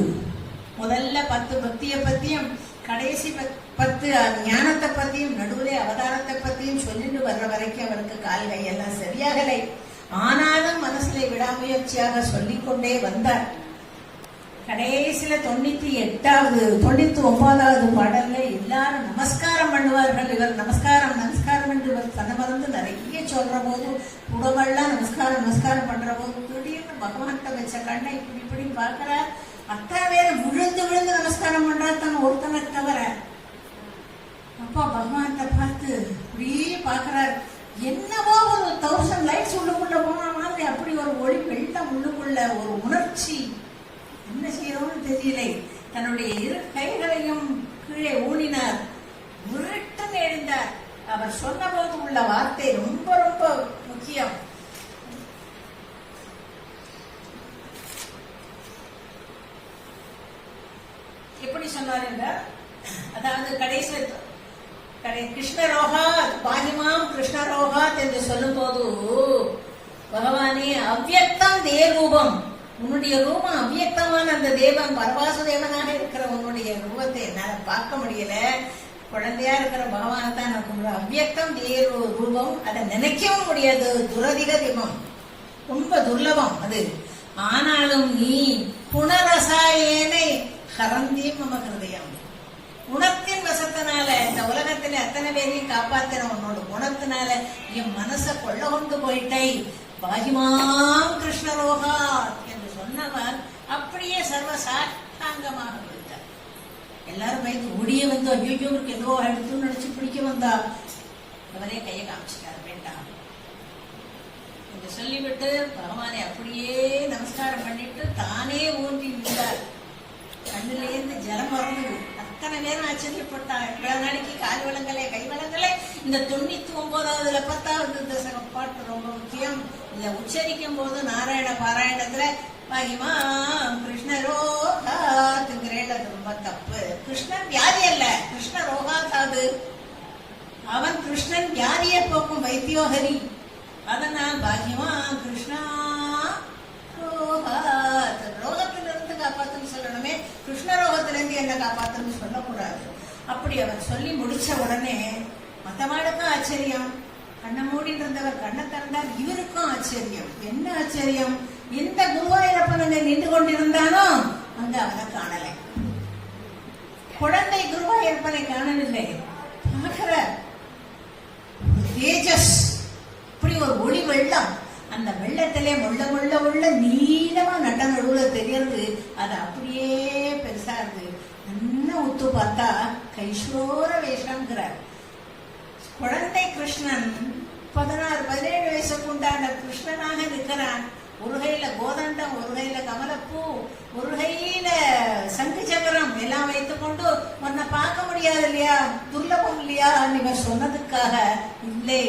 முதல்ல 10 பக்தியை பத்தியும் கடைசி 10 ஞானத்தை பத்தியும் நடுவிலே அவதாரத்தை பத்தியும் சொல்லிட்டு வர்ற வரைக்கும் அவருக்கு கால்கை எல்லாம் சரியாகலை. ஆனாலும் மனசுல விடாமுயற்சியாக சொல்லிக்கொண்டே வந்தார். கடைசியில 98வது 99வது பாடல்ல எல்லாரும் நமஸ்காரம் பண்ணுவார்கள். இவர் நமஸ்காரம் நமஸ்காரம் என்று இவர் தன்னை மறந்து நிறைய சொல்ற போது உடம்பெல்லாம் நமஸ்காரம் நமஸ்காரம் பண்ற போது திடீர்னு பகவான்கிட்ட வச்ச கண்ணை இப்படி இப்படி பார்க்கிறார். அத்தனை பேரும் விழுந்து விழுந்து நமஸ்காரம் பண்றா தான் ஒருத்தனை தவிர. அப்பா பகவான்கிட்ட பார்த்து இப்படியே பார்க்கிறார். என்னவோ ஒரு 1000 லைட்ஸ் உள்ளுக்குள்ள போன மாதிரி அப்படி ஒரு ஒளி வெள்ளம் உள்ளுக்குள்ள ஒரு உணர்ச்சி. என்ன செய்யறோம்னு தெரியலை. தன்னுடைய 2 கைகளையும் கீழே ஊனினார். விருட்டன் எழுந்தார். அவர் சொன்ன போது உள்ள வார்த்தை ரொம்ப ரொம்ப முக்கியம். எப்படி சொன்னார் என்றால், அதாவது கடைசி கிருஷ்ணரோகாத் பாகிமாம் கிருஷ்ணரோகாத் என்று சொல்லும் போது பகவானே அவ்யக்தம் தேவரூபம், உன்னுடைய ரூபம் அவ்வியக்தமான அந்த தேவன் பரவாசுதேவனாக இருக்கிற உன்னுடைய ரூபத்தை என்னால பார்க்க முடியல. குழந்தையா இருக்கிற பகவானை தான் எனக்கு அவ்வியக்தம் ரூபம், அதை நினைக்கவும் முடியாது. துரதிகதிமம், ரொம்ப துர்லபம் அது. ஆனாலும் நீ புனரசாயனை ஹரந்தி மம ஹிருதயம், குணத்தின் வசத்தினால இந்த உலகத்துல அத்தனை பேரையும் காப்பாத்தின உன்னோட குணத்தினால என் மனச கொள்ள கொண்டு போயிட்டை. பாகிமாம் கிருஷ்ணரோகா என்று சொன்னவர் அப்படியே சர்வ சாஷ்டாங்கமாக விட்டார். எல்லாரும் வயது ஒடிய வந்து ஐயோருக்கு ஏதோ அடுத்து நினைச்சு பிடிக்க வந்தா அவரே கையை காமிச்சிட்டார். வேண்டாம் என்று சொல்லிவிட்டு பகவானை அப்படியே நமஸ்காரம் பண்ணிட்டு தானே ஊன்றி விட்டார். கண்ணிலேருந்து ஜலம் வந்தது. அத்தனை பேரும் ஆச்சரியப்பட்டார். இவ்வளவு நாளைக்கு கால் வளங்களே கை வளங்களே. இந்த 99வது 10வது தசகம் பாட்டு ரொம்ப முக்கியம். இதை உச்சரிக்கும் போது நாராயண பாராயணத்துல மகிமா கிருஷ்ணரோகாத்துங்கிறேன். அது ரொம்ப தப்பு. கிருஷ்ணன் வியாதி அல்ல, கிருஷ்ணரோகாத்தாது. அவன் கிருஷ்ணன் வியாதியை போக்கும் வைத்தியோகரி. அதனால் பாகிமா கிருஷ்ணா ரோகாத், ரோகத்திலிருந்து காப்பாத்துன்னு சொல்லணுமே, கிருஷ்ணரோகத்திலிருந்து என்ன காப்பாத்துன்னு சொல்லக்கூடாது. அப்படி அவர் சொல்லி முடிச்ச உடனே மத்தவாளுக்கும் ஆச்சரியம். கண்ணை மூடிட்டு இருந்தவர் கண்ணை திறந்தார். இவருக்கும் ஆச்சரியம். என்ன ஆச்சரியம்? எந்த குருவாயூரப்பன் அங்க நின்று கொண்டிருந்தானோ அங்க அவனை காணலை. குழந்தை குருவாயூரப்பனை காணவில்லை. பார்க்கிற தேஜஸ், இப்படி ஒரு ஒளி வெள்ளம். அந்த வெள்ளத்திலே முள்ள முள்ள உள்ள நீளமா நட்ட நடுவுல தெரியறது. அது அப்படியே பெருசா இருக்கு. இன்னும் உத்து பார்த்தா கைஷோர வேஷம்ங்கிறார். குழந்தை கிருஷ்ணன் 16-17 வயசுக்கு உண்டான கிருஷ்ணனாக இருக்கிறான். ஒரு கையில கோதண்டம், ஒரு கையில கமலப்பூ, ஒரு கையில சங்கு சக்கரம் எல்லாம் வைத்துக் கொண்டு உன்னை பார்க்க முடியாது இல்லையா, துர்லபம் இல்லையா இவர் சொன்னதுக்காக இல்லை.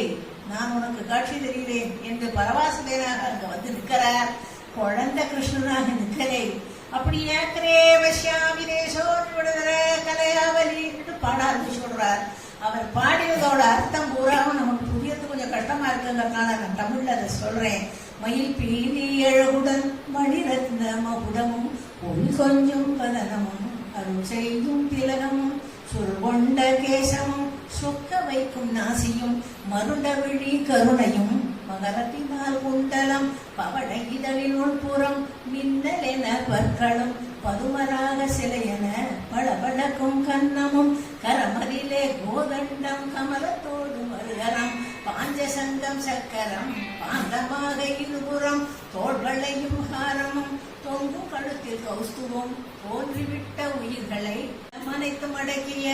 நான் உனக்கு காட்சி தருகிறேன் என்று பரவாசுதேவனாக அங்க வந்து நிற்கிறார். குழந்தை கிருஷ்ணனாக நிற்கிறேன். அப்படி ஏக்கரே வசியாமி தேசோன் விடுகிற கலையாவலி என்று பாட ஆரம்பிச்சுடுறார். அவர் பாடியதோட அர்த்தம் பூராவும் நமக்கு புரியறது கொஞ்சம் கஷ்டமா இருக்குங்கிறதுனால நான் தமிழ்ல அதை சொல்றேன். மயில் பீலி அழகுடன் மணிரத்ன மகுடமும் ஒளி கொஞ்சம் பதனமும் அருள் செய்யும் திலகமும் சுருகொண்ட கேசமும் சொக்க வைக்கும் நாசியும் மருண்ட விழி கருணையும் மகரத்தினால் குண்டலம் பவட இதழின் உள்புறம் மின்னலென பற்களும் பதுமராக சிலையென பளபளக்கும் கன்னமும் கரமதிலே கோதண்டம் கமலத்தோடு மருகரம் பாஞ்சசங்கம் சக்கரம் பாந்தமாக இருபுறம் தோள்வளையும் ஹாரமும் தொங்கும் கழுத்தில் கௌஸ்துவம் தோன்றிவிட்ட உயிர்களை அனைத்தும் அடக்கிய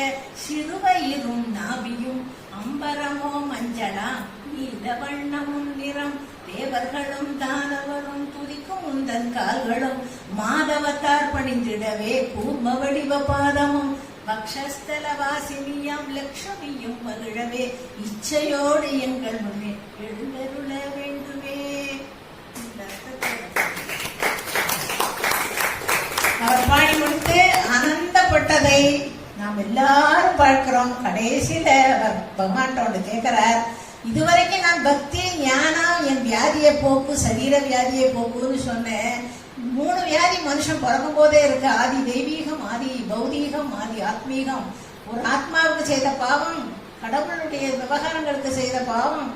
சிறுவயிரும் நாபியும் அம்பரமோ மஞ்சளா நீல வண்ணமும் நிறம் தேவர்களும் தானவரும் துதிக்கும் உந்தன் கால்களும் மாதவத்தார் பணிந்திடவே கூர்ம வடிவ பாதமும் பக்ஷஸ்தல வாசினியம் லட்சுமியும் மகிழவே இச்சையோடு எங்கள் முன்னே எழுந்தருள வேண்டுமே. அவர் பாடி முடித்து ஆனந்தப்பட்டதை நாம் எல்லாரும் பார்க்கிறோம். கடைசியில அவர் பகவான்கிட்ட கேட்கிறார், இதுவரைக்கும் நான் பக்தி ஞானம் என் வியாதியை போக்கு சரீர வியாதியை போக்குன்னு சொன்னேன். 3 வியாதி மனுஷன் பிறக்கும் போதே இருக்கு. ஆதி தெய்வீகம், ஆதி பௌதீகம், ஆதி ஆத்மீகம். ஒரு ஆத்மாவுக்கு செய்த பாவம், கடவுளுடைய விவகாரங்களுக்கு செய்த பாவம்,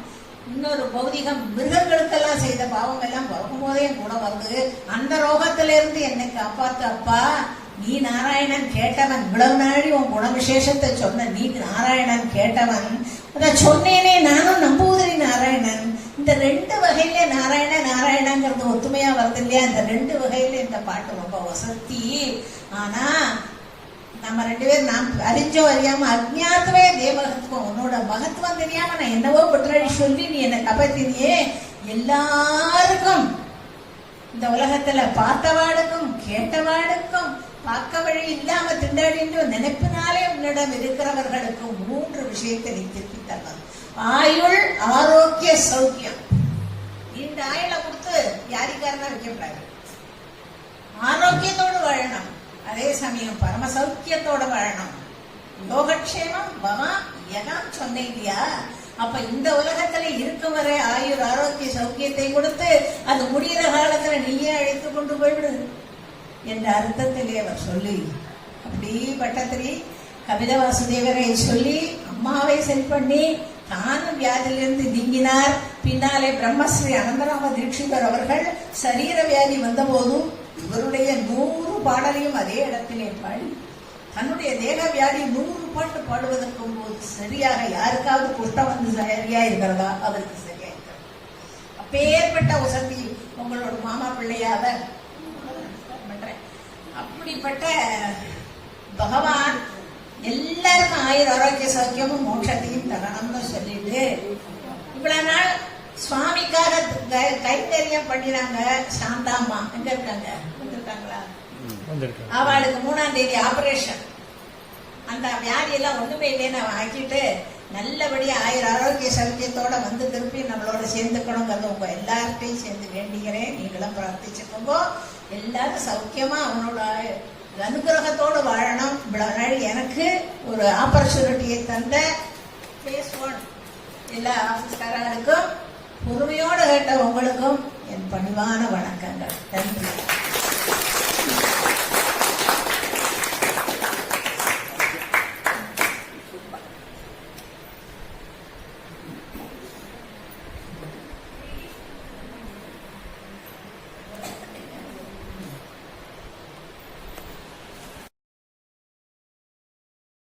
இன்னொரு பௌதிகம் மிருகங்களுக்கெல்லாம் செய்த பாவம் எல்லாம் பிறக்கும் போதே கூட வந்து அந்த ரோகத்திலிருந்து என்னை காப்பாத்து அப்பா. நீ நாராயணன் கேட்டவன். இவ்வளவு நாளி உன் குணவிசேஷத்தை சொன்ன நீ நாராயணன் கேட்டவன். அத சொன்னேனே நானும் நம்புவதில்லை நாராயணன். இந்த 2 வகையில நாராயணங்கிறது ஒத்துமையா வருது இல்லையா? இந்த 2 வகையில இந்த பாட்டு ரொம்ப வசதி. ஆனா நம்ம 2 பேரும் நாம் அறிஞ்சோ அறியாம அஜ்ஞாத்தவே தேவகத்துவம், உன்னோட மகத்துவம் தெரியாம நான் என்னவோ குற்றடி சொல்லி நீ என்னை கபத்தினியே. எல்லாருக்கும் இந்த உலகத்துல பார்த்தவாளுக்கும் கேட்டவாளுக்கும் பார்க்க வழி இல்லாம திண்டாடின்னு நினைப்பினாலே உன்னிடம் இருக்கிறவர்களுக்கும் 3 விஷயத்தை நீ திருப்பி தரணும். ஆயுள், ஆரோக்கிய, சௌக்கியம். இந்த ஆயுளை கொடுத்து யாரிக்காரனா வைக்கப்படாது. ஆரோக்கியத்தோடு வாழணும், அதே சமயம் பரம சௌக்கியத்தோட வாழணும். யோகக்ஷேமம் பவா யகாம் சொன்னேன் இல்லையா? அப்ப இந்த உலகத்துல இருக்கும் வரை ஆயுர், ஆரோக்கிய, சௌக்கியத்தை கொடுத்து அது முடிகிற காலத்துல நீயே அழைத்து கொண்டு போய்விடு என்ற அர்த்தத்திலே அவர் சொல்லி, அப்படி பட்டத்திரி கபில வாசுதேவரை சொல்லி அம்மாவை சரி பண்ணி தானும் வியாதியிலிருந்து நீங்கினார். பின்னாலே பிரம்மஸ்ரீ அனந்தராம தீட்சிதர் அவர்கள் சரீர வியாதி வந்த போதும் இவருடைய 100 பாடலையும் அதே இடத்திலே பாடி தன்னுடைய தேக வியாதி 100 பாட்டு பாடுவதற்கும் போது சரியாக யாருக்காவது குஷ்டம் வந்து சரியா இருக்கிறதா? அவருக்கு சரியா இருக்கிறது. அப்பேற்பட்ட வசதி உங்களோட மாமா பிள்ளையாக அப்படிப்பட்ட பகவான் எல்லாருக்கும் ஆயுர், ஆரோக்கிய, சௌக்கியமும் மோட்சத்தையும் தரணும்னு சொல்லிட்டு இவ்வளவு நாள் சுவாமிக்காக கைத்தறியம் பண்ணினாங்க. சாந்தாம்மா எங்க இருக்காங்க? வந்திருக்காங்களா? அவளுக்கு 3ஆம் தேதி ஆபரேஷன். அந்த வியாதி எல்லாம் ஒண்ணுமே இல்லைன்னு ஆக்கிட்டு நல்லபடியா ஆயுர், ஆரோக்கிய, சௌக்கியத்தோட வந்து திருப்பி நம்மளோட சேர்ந்துக்கணுங்கிறது உங்க எல்லார்ட்டையும் சேர்ந்து வேண்டிக்கிறேன். நீங்களும் பிரார்த்திச்சுக்கோங்க. எல்லாரும் சௌக்கியமா அவனோட அனுகிரகத்தோடு வாழணும். இவ்வளவு நாள் எனக்கு ஒரு ஆப்பர்ச்சுனிட்டியை தந்த எல்லா ஆபீஸ்காரர்களுக்கும் பொறுமையோடு கேட்ட உங்களுக்கும் என் பணிவான வணக்கங்கள். நன்றி.